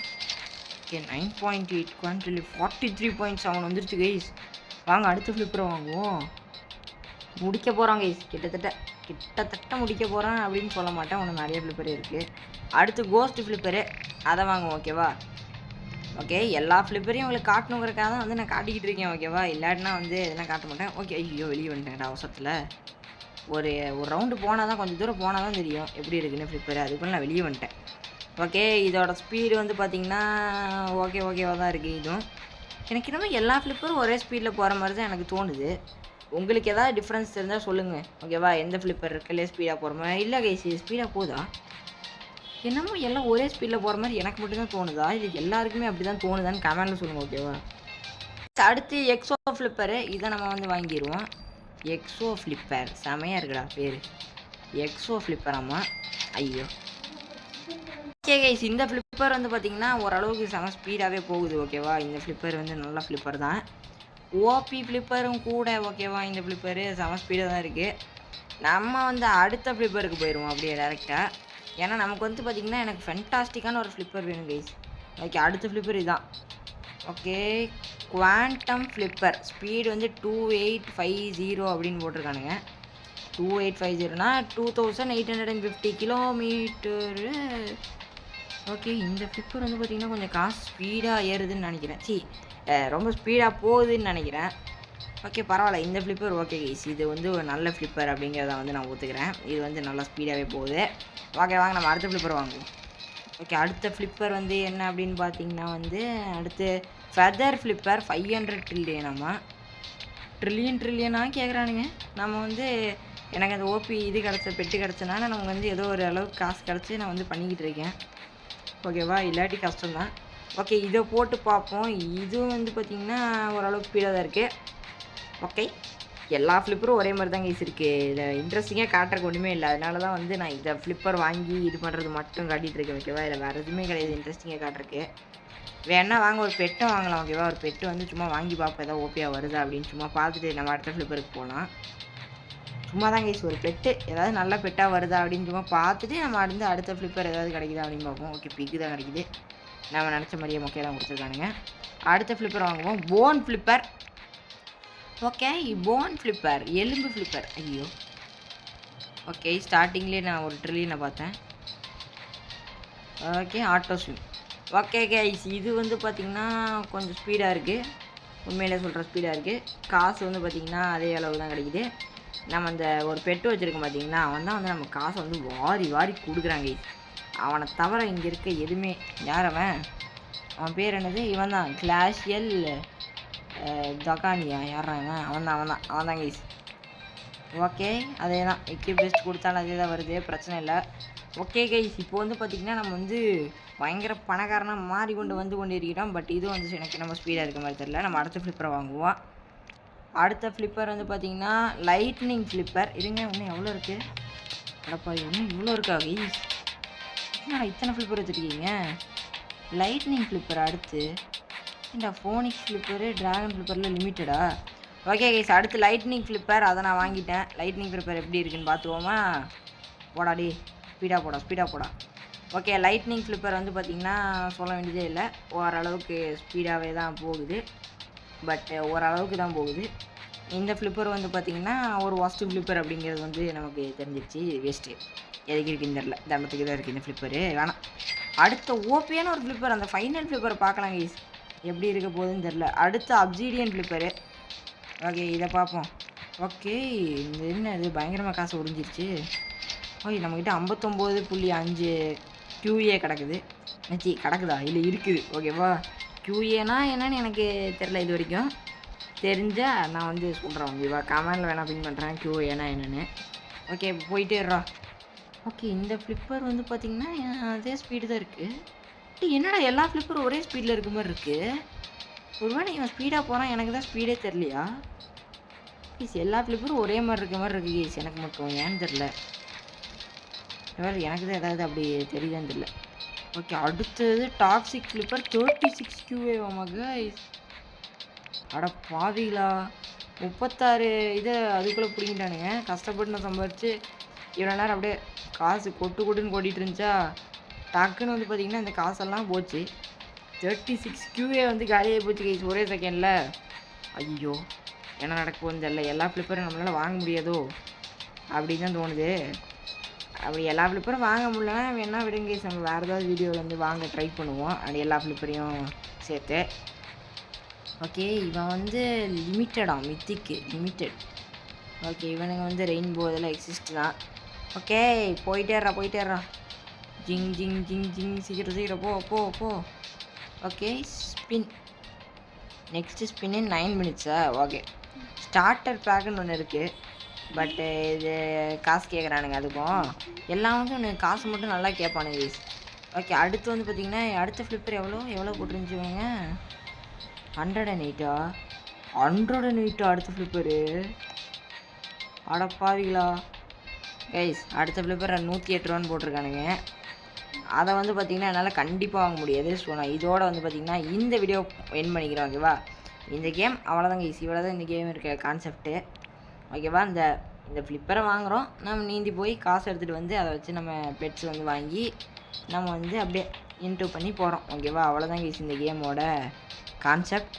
ஓகே, 9.8 குவான்டிட்டி 43.7 வந்துருச்சு கைஸ். வாங்க அடுத்த ஃப்ளிப்பரை வாங்குவோம். முடிக்க போகிறான் கைஸ், கிட்டத்தட்ட முடிக்க போகிறான் அப்படின்னு சொல்ல மாட்டேன், ஒன்று நிறைய ஃப்ளிப்பரே இருக்குது. அடுத்து கோஸ்ட் ஃப்ளிப்பரு, அதை வாங்குவோம். ஓகேவா, ஓகே, எல்லா ஃப்ளிப்பரையும் உங்களுக்கு காட்டணுங்கிறக்காக தான் வந்து நான் காட்டிக்கிட்டு இருக்கேன். ஓகேவா, இல்லாட்டினா வந்து இதெல்லாம் காட்ட மாட்டேன். ஓகே, ஐயோ வெளியே வந்துட்டேன் அவசரத்தில். ஒரு ரவுண்டு போனால் தான், கொஞ்சம் தூரம் போனால் தான் தெரியும் எப்படி இருக்குன்னு ஃப்ளிப்பரு. அதுக்குள்ளே நான் வெளியே வந்துட்டேன். ஓகே, இதோட ஸ்பீடு வந்து பார்த்திங்கன்னா ஓகேவாக தான் இருக்குது. இதுவும் எனக்கு என்னமோ எல்லா ஃப்ளிப்பரும் ஒரே ஸ்பீடில் போகிற மாதிரி தான் எனக்கு தோணுது. உங்களுக்கு எதாவது டிஃப்ரென்ஸ் தெரிஞ்சால் சொல்லுங்கள். ஓகேவா, எந்த ஃப்ளிப்பர் இருக்கலே ஸ்பீடாக போகிற மாதிரி? இல்லை கைஸ், ஸ்பீடாக போகுதா? என்னமோ எல்லாம் ஒரே ஸ்பீடில் போகிற மாதிரி எனக்கு மட்டும்தான் தோணுதா, இது எல்லாருக்குமே அப்படி தான் தோணுதான்னு கமெண்ட்டில் சொல்லுங்கள். ஓகேவா, அடுத்து எக்ஸோ ஃப்ளிப்பரு, இதை நம்ம வந்து வாங்கிடுவோம். எக்ஸோ ஃப்ளிப்பர் செமையாக இருக்குடா பேர், எக்ஸோ ஃப்ளிப்பராம்மா. ஐயோ, ஓகே கைஸ், இந்த ஃப்ளிப்பர் வந்து பார்த்திங்கன்னா ஓரளவுக்கு செம ஸ்பீடாகவே போகுது. ஓகேவா, இந்த ஃப்ளிப்பர் வந்து நல்ல ஃப்ளிப்பர் தான், ஓபி ஃப்ளிப்பரும் கூட. ஓகேவா, இந்த ஃப்ளிப்பரு செம ஸ்பீடாக தான் இருக்குது. நம்ம வந்து அடுத்த ஃப்ளிப்பருக்கு போயிடுவோம் அப்படியே டேரெக்டாக. ஏன்னா நமக்கு வந்து பார்த்திங்கன்னா எனக்கு ஃபென்டாஸ்டிக்கான ஒரு ஃப்ளிப்பர் வேணும் கைஸ். ஓகே, அடுத்த ஃப்ளிப்பர் இதுதான். ஓகே, குவாண்டம் ஃப்ளிப்பர், ஸ்பீடு வந்து 2850 அப்படின்னு போட்டிருக்கானுங்க. 2850னா 2850 கிலோமீட்டரு. ஓகே, இந்த ஃப்ளிப்பர் வந்து பார்த்திங்கன்னா கொஞ்சம் காசு ஸ்பீடாக ஏறுதுன்னு நினைக்கிறேன். ரொம்ப ஸ்பீடாக போகுதுன்னு நினைக்கிறேன். ஓகே, பரவாயில்ல, இந்த ஃப்ளிப்பர் ஓகே கைஸ், இது வந்து ஒரு நல்ல ஃப்ளிப்பர் அப்படிங்கிறத வந்து நான் ஒத்துக்கிறேன். இது வந்து நல்லா ஸ்பீடாகவே போகுது. ஓகே, வாங்க நம்ம அடுத்த ஃப்ளிப்பர் வாங்குவோம். ஓகே, அடுத்த ஃப்ளிப்பர் வந்து என்ன அப்படின்னு பார்த்தீங்கன்னா வந்து அடுத்து ஃபெதர் ஃப்ளிப்பர் 500 ட்ரில்லியனாமா. ட்ரில்லியனாக கேட்குறானுங்க. நம்ம வந்து எனக்கு அந்த ஓபி இது பெட்டு கிடச்சனால நமக்கு வந்து ஏதோ ஒரு அளவுக்கு காசு கிடச்சி நான் வந்து பண்ணிக்கிட்டு இருக்கேன். ஓகேவா, இல்லாட்டி கஷ்டம்தான். ஓகே, இதை போட்டு பார்ப்போம். இதுவும் வந்து பார்த்திங்கன்னா ஓரளவுக்கு ஸ்பீடாக தான் இருக்குது. ஓகே, எல்லா ஃப்ளிப்பரும் ஒரே மாதிரி தான் கைஸ் இருக்குது. இதில் இன்ட்ரெஸ்டிங்காக காட்டுறக்கு ஒன்றுமே இல்லை, அதனால தான் வந்து நான் இதை ஃப்ளிப்பர் வாங்கி இது பண்ணுறது மட்டும் காட்டிகிட்டு இருக்கேன். ஓகேவா, இதில் வேறு எதுவுமே கிடையாது இன்ட்ரெஸ்டிங்காக காட்டுறக்கு. வேணா வாங்க ஒரு பெட்டை வாங்கலாம். ஓகேவா, ஒரு பெட்டு வந்து சும்மா வாங்கி பார்ப்போம் ஏதாவது ஓபியாக வருதா அப்படின்னு சும்மா பார்த்துட்டு நம்ம அடுத்த ஃப்ளிப்பருக்கு போகலாம். சும்மா தான் கைஸ் ஒரு பெட்டு ஏதாவது நல்ல பெட்டாக வருதா அப்படின்னு சும்மா பார்த்துட்டு நம்ம அடுத்த ஃப்ளிப்பர் ஏதாவது கிடைக்குதா அப்படின்னு பார்ப்போம். ஓகே, பிக்கு தான் கிடைக்குது, நம்ம நினச்ச மாதிரியே மொக்கையாக தான் கொடுத்துருக்கானுங்க. அடுத்த ஃப்ளிப்பர் வாங்குவோம், phone flipper. Okay, phone flipper, எலும்பு ஃப்ளிப்பர். ஐயோ, ஓகே, ஸ்டார்டிங்லேயே நான் ஒரு ட்ரில்லியனை பார்த்தேன். Okay, auto swim. Okay guys, இது வந்து பார்த்திங்கன்னா கொஞ்சம் ஸ்பீடாக இருக்குது, உண்மையிலே சொல்கிற ஸ்பீடாக இருக்குது. காசு வந்து பார்த்திங்கன்னா அதே அளவு தான் கிடைக்குது. நம்ம அந்த ஒரு பெட்டு வச்சுருக்கோம் பார்த்திங்கன்னா, அவன் தான் வந்து நம்ம காசை வந்து வாரி கொடுக்குறாங்க. அவனை தவிர இங்கே இருக்க எதுவுமே. யார் அவன் பேர் என்னது? இவன் தான் கிளாஷியல் தகானியா, யாரா அவன் தான் கைஸ். ஓகே, அதே தான் எக்யூப் பெஸ்ட் கொடுத்தாலும் அதே தான் வருது, பிரச்சனை இல்லை. ஓகே கைஸ், இப்போ வந்து பார்த்திங்கன்னா நம்ம வந்து பயங்கர பணக்காரனாக மாறி கொண்டு இருக்கிறோம். பட் இது வந்து எனக்கு நம்ம ஸ்பீடாக இருக்க மாதிரி தெரியல. நம்ம அடுத்த ஃப்ளிப்பரை வாங்குவோம். அடுத்த ஃப்ளிப்பர் வந்து பார்த்திங்கன்னா லைட்னிங் ஃப்ளிப்பர். இருங்க, இன்னும் எவ்வளோ இருக்குது? அடப்பா, இன்னும் இவ்வளோ இருக்கா கைஸ்? என்னடா இத்தனை ஃப்ளிப்பர் வச்சுருக்கீங்க? Lightning flipper. அடுத்து இந்த ஃபோனிக்ஸ் ஃப்ளிப்பரு, ட்ராகன் ஃப்ளிப்பரில் லிமிட்டடா? ஓகே கைஸ், அடுத்து லைட்னிங் ஃப்ளிப்பர், அதை நான் வாங்கிட்டேன். லைட்னிங் ஃப்ளிப்பர் எப்படி இருக்குன்னு பார்த்துருவோமா? போடாடி, ஸ்பீடாக போடா. ஓகே, லைட்னிங் ஃப்ளிப்பர் வந்து பார்த்திங்கன்னா சொல்ல வேண்டியதே இல்லை. ஓரளவுக்கு ஸ்பீடாகவே தான் போகுது. பட் ஓரளவுக்கு தான் போகுது. இந்த ஃப்ளிப்பர் வந்து பார்த்திங்கன்னா ஒரு ஒஸ்ட்டு ஃப்ளிப்பர் அப்படிங்கிறது வந்து நமக்கு தெரிஞ்சிருச்சு. வேஸ்ட்டு, எதுக்கு இருக்குன்னு தெரில. தண்டத்துக்கு தான் இருக்குது இந்த ஃப்ளிப்பரு, வேணாம். அடுத்த ஓபியான ஒரு ஃப்ளிப்பர், அந்த ஃபைனல் ஃப்ளிப்பரை பார்க்கலாம் கைஸ், எப்படி இருக்க போகுதுன்னு தெரில. அடுத்த அப்சீடியன் ஃப்ளிப்பரு. ஓகே, இதை பார்ப்போம். ஓகே, இந்த என்ன இது பயங்கரமாக காசு ஒடிஞ்சிருச்சு. ஓகே, நம்மக்கிட்ட 59.5 QA கிடக்குது. நச்சி கிடக்குதா இல்லை இருக்குது. ஓகேவா, QAனா என்னன்னு எனக்கு தெரில இது வரைக்கும். தெரிஞ்சால் நான் வந்து சொல்கிறேன். ஓகேவா, கமெண்டில் வேணால் பின் பண்ணுறேன் QAனா என்னென்னு. ஓகே, இப்போ போயிட்டேறா. ஓகே, இந்த ஃப்ளிப்பர் வந்து பார்த்திங்கன்னா அதே ஸ்பீடு தான் இருக்குது. என்னடா எல்லா ஃப்ளிப்பரும் ஒரே ஸ்பீடில் இருக்க மாதிரி இருக்குது. ஒருவேளை இவன் ஸ்பீடாக போகிறான், எனக்கு தான் ஸ்பீடே தெரிலையா? ப்ளீஸ், எல்லா ஃப்ளிப்பரும் ஒரே மாதிரி இருக்க மாதிரி இருக்குது கைஸ். எனக்கு மட்டும் ஏன்னு தெரில. வேறு எனக்கு தான் ஏதாவது அப்படி தெரியுதான்னு தெரில. ஓகே, அடுத்தது டாக்ஸிக் ஃப்ளிப்பர் 36 QA கைஸ். அட பாவிகளா, 36 இதை அதுக்குள்ளே பிடிங்கிட்டானுங்க. கஷ்டப்பட்டு நான் சம்பாரிச்சு இவ்வளோ நேரம் அப்படியே காசு கொட்டுன்னு கொட்டிகிட்டு இருந்துச்சா, டக்குன்னு வந்து பார்த்திங்கன்னா இந்த காசெல்லாம் போச்சு. 36 QA வந்து காலியாகி போச்சு கைஸ் ஒரே செகண்டில். ஐயோ, என்ன நடக்க போகுதுன்னு தெரில. எல்லா ஃப்ளிப்பரும் நம்மளால் வாங்க முடியாதோ அப்படின்னு தான் தோணுது. அப்படி எல்லா ஃப்ளிப்பரும் வாங்க முடியலன்னா வேணா விடுங்க கைஸ், நம்ம வேறு ஏதாவது வீடியோவில் வந்து வாங்க ட்ரை பண்ணுவோம். அப்படி எல்லா ஃப்ளிப்பரையும் சேர்த்து. ஓகே, இவன் வந்து மித்திக்கு லிமிட்டட். ஓகே, இவனுங்க வந்து ரெயின்போ இதெல்லாம் எக்ஸிஸ்ட் தான். ஓகே, போயிட்டேறா. ஜிங் ஜிங் ஜிங் ஜிங், சீக்கிரம் போ. Okay, spin. நெக்ஸ்ட்டு ஸ்பின்னு 9 மினிட்ஸா? ஓகே, ஸ்டார்டர் பேக்குன்னு ஒன்று இருக்குது. பட்டு இது காசு கேட்குறானுங்க. அதுக்கும் எல்லாருக்கும் ஒன்று காசு மட்டும் நல்லா கேட்பானுங்க கைஸ். ஓகே, அடுத்து வந்து பார்த்திங்கன்னா அடுத்த ஃப்ளிப்பர் எவ்வளோ போட்டுருந்துச்சுவங்க? 108 அடுத்த ஃப்ளிப்பரு. அடப்பாவிகளா கைஸ், அடுத்த ஃப்ளிப்பர் 108 ரூபான்னு போட்டிருக்கானுங்க. அதை வந்து பார்த்திங்கன்னா என்னால் கண்டிப்பாக வாங்க முடியாது. ஸோ நான் இதோட வந்து பார்த்திங்கன்னா இந்த வீடியோ என் பண்ணிக்கிறேன். ஓகேவா, இந்த கேம் அவ்வளோதாங்க கைஸ். இவ்வளோ தான் இந்த கேம் இருக்க கான்செப்ட்டு. ஓகேவா, இந்த ஃப்ளிப்பரை வாங்குகிறோம், நம்ம நீந்தி போய் காசு எடுத்துகிட்டு வந்து அதை வச்சு நம்ம பெட்ஸ் வந்து வாங்கி நம்ம வந்து அப்படியே இன்ட்ரூவ் பண்ணி போகிறோம். ஓகேவா, அவ்வளோதான் கைஸ் இந்த கேமோட கான்செப்ட்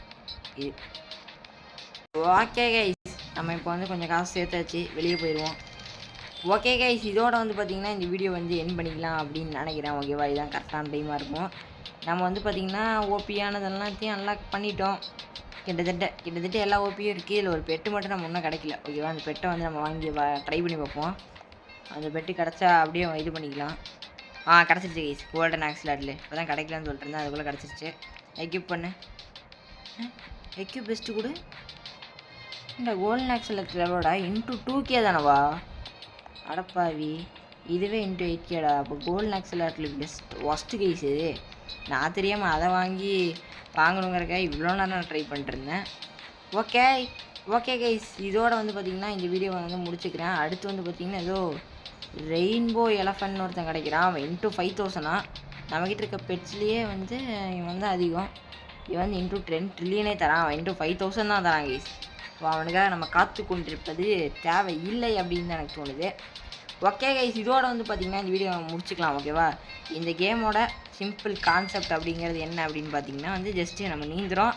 இது. ஓகே கைஸ், நம்ம இப்போ வந்து கொஞ்சம் காசு சேர்த்தாச்சு, வெளியே போயிடுவோம். ஓகே கைஸ், இதோட வந்து பார்த்திங்கன்னா இந்த வீடியோ வந்து என் பண்ணிக்கலாம் அப்படின்னு நினைக்கிறேன். ஓகேவா, இதுதான் கரெக்டான டைமாக இருக்கும். நம்ம வந்து பார்த்திங்கன்னா ஓபியானதெல்லாத்தையும் அன்லாக் பண்ணிட்டோம். கிட்டத்தட்ட எல்லா ஓபியும் இருக்குது. இதில் ஒரு பெட்டு மட்டும் நம்ம இன்னும் கிடைக்கல. ஓகேவா, அந்த பெட்டை வந்து நம்ம வாங்கி ட்ரை பண்ணி பார்ப்போம். அந்த பெட்டு கிடச்சா அப்படியே இது பண்ணிக்கலாம். கிடச்சிருச்சு கைஸ், கோல்டன் ஆக்சிலேட்டில். இப்போ தான் கிடைக்கலான்னு சொல்லிட்டு இருந்தேன், அதுக்குள்ளே கிடச்சிருச்சு. எக்யூப் பண்ணு. எக்யூப் பெஸ்ட்டு கொடு. இந்த கோல்டன் ஆக்சிலேட்டர் எவ்வளோடா? இன்ட்டு 2K தானவா? அடப்பாவி, இதுவே இன்ட்டு 8Kடா. அப்போ கோல்டன் ஆக்சிலேட்டர் ஒஸ்ட்டு கைஸ் இது. நான் தெரியாமல் அதை வாங்கணுங்கிறக்காக இவ்வளோ நேரம் நான் ட்ரை பண்ணிட்டுருந்தேன். ஓகே கைஸ், இதோட வந்து பார்த்திங்கன்னா இந்த வீடியோவை வந்து முடிச்சுக்கிறேன். அடுத்து வந்து பார்த்திங்கன்னா ஏதோ ரெயின்போ எலஃபண்ட் ஒருத்தன் கிடைக்கிறான். அவன் இன்ட்டு 5000. நம்மக்கிட்ட இருக்க பெட்ஸ்லேயே வந்து இவன் வந்து அதிகம். இவன் வந்து இன்ட்டு 10 ட்ரில்லியனே தரான். அவன் இன்ட்டு 5000 தான் தரான் கைஸ். ஸோ அவனுக்காக நம்ம காத்து கொண்டிருப்பது தேவை இல்லை அப்படின்னு தான் எனக்கு தோணுது. ஓகே கைஸ், இதோட வந்து பார்த்திங்கன்னா இந்த வீடியோ முடிச்சுக்கலாம். ஓகேவா, இந்த கேமோட சிம்பிள் கான்செப்ட் அப்படிங்கிறது என்ன அப்படின்னு பார்த்திங்கன்னா வந்து ஜஸ்ட்டு நம்ம நீந்துறோம்,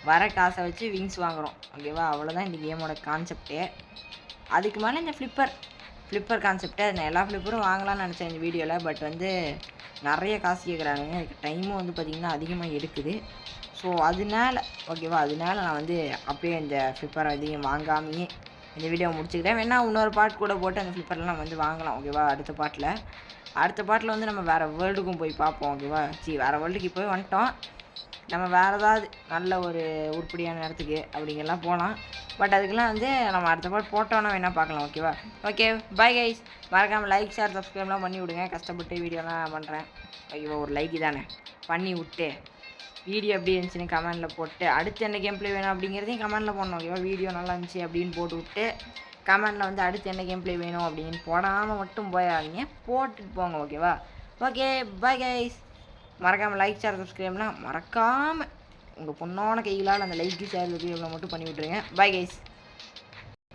வர காசை வச்சு விங்ஸ் வாங்குகிறோம். ஓகேவா, அவ்வளோதான் இந்த கேமோட கான்செப்டே. அதுக்கு மேலே இந்த ஃப்ளிப்பர் கான்செப்டை நான் எல்லா ஃப்ளிப்பரும் வாங்கலாம்னு நினச்சேன் இந்த வீடியோவில். பட் வந்து நிறைய காசு கேட்குறானுங்க. அதுக்கு டைமும் வந்து பார்த்திங்கன்னா அதிகமாக எடுக்குது. ஸோ அதனால நான் வந்து அப்படியே இந்த ஃப்ளிப்பரை அதிகம் வாங்காமையே இந்த வீடியோ முடிச்சுக்கிறேன். வேணா இன்னொரு பாட் கூட போட்டு அந்த ஃப்ளிப்பர்லாம் வந்து வாங்கலாம். ஓகேவா, அடுத்த பாட்டில் வந்து நம்ம வேறு வேர்ல்டுக்கும் போய் பார்ப்போம். ஓகேவா, வேறு வேர்ல்டுக்கு இப்போ வந்துட்டோம். நம்ம வேறு ஏதாவது நல்ல ஒரு உருப்படியான இடத்துக்கு அப்படிங்கெல்லாம் போகலாம். பட் அதுக்கெல்லாம் வந்து நம்ம அடுத்த பாட் போட்டோன்னா வேணால் பார்க்கலாம். ஓகேவா, ஓகே பாய் கைஸ். மறக்காமல் லைக் ஷேர் சப்ஸ்கிரைப்லாம் பண்ணி விடுங்க. கஷ்டப்பட்டு வீடியோலாம் பண்ணுறேன். ஓகேவா, ஒரு லைக் தானே பண்ணி விட்டு வீடியோ எப்படி இருந்துச்சுன்னு கமெண்டில் போட்டு அடுத்து என்ன கேம் ப்ளே வேணும் அப்படிங்கிறதையும் கமெண்டில் போடணும். ஓகேவா, வீடியோ நல்லா இருந்துச்சு அப்படின்னு போட்டு விட்டு கமெண்டில் வந்து அடுத்து என்ன கேம் ப்ளே வேணும் அப்படின்னு போடாமல் மட்டும் போயாதீங்க, போட்டுட்டு போங்க. ஓகேவா, ஓகே பாய் கைஸ். மறக்காமல் லைக் ஷேர் சப்ஸ்கிரைப்லாம் மறக்காமல் உங்கள் பொண்ணான கைகளால் அந்த லைக் ஷேர் வீடியோவில் மட்டும் பண்ணி விட்ருங்க. Bye guys.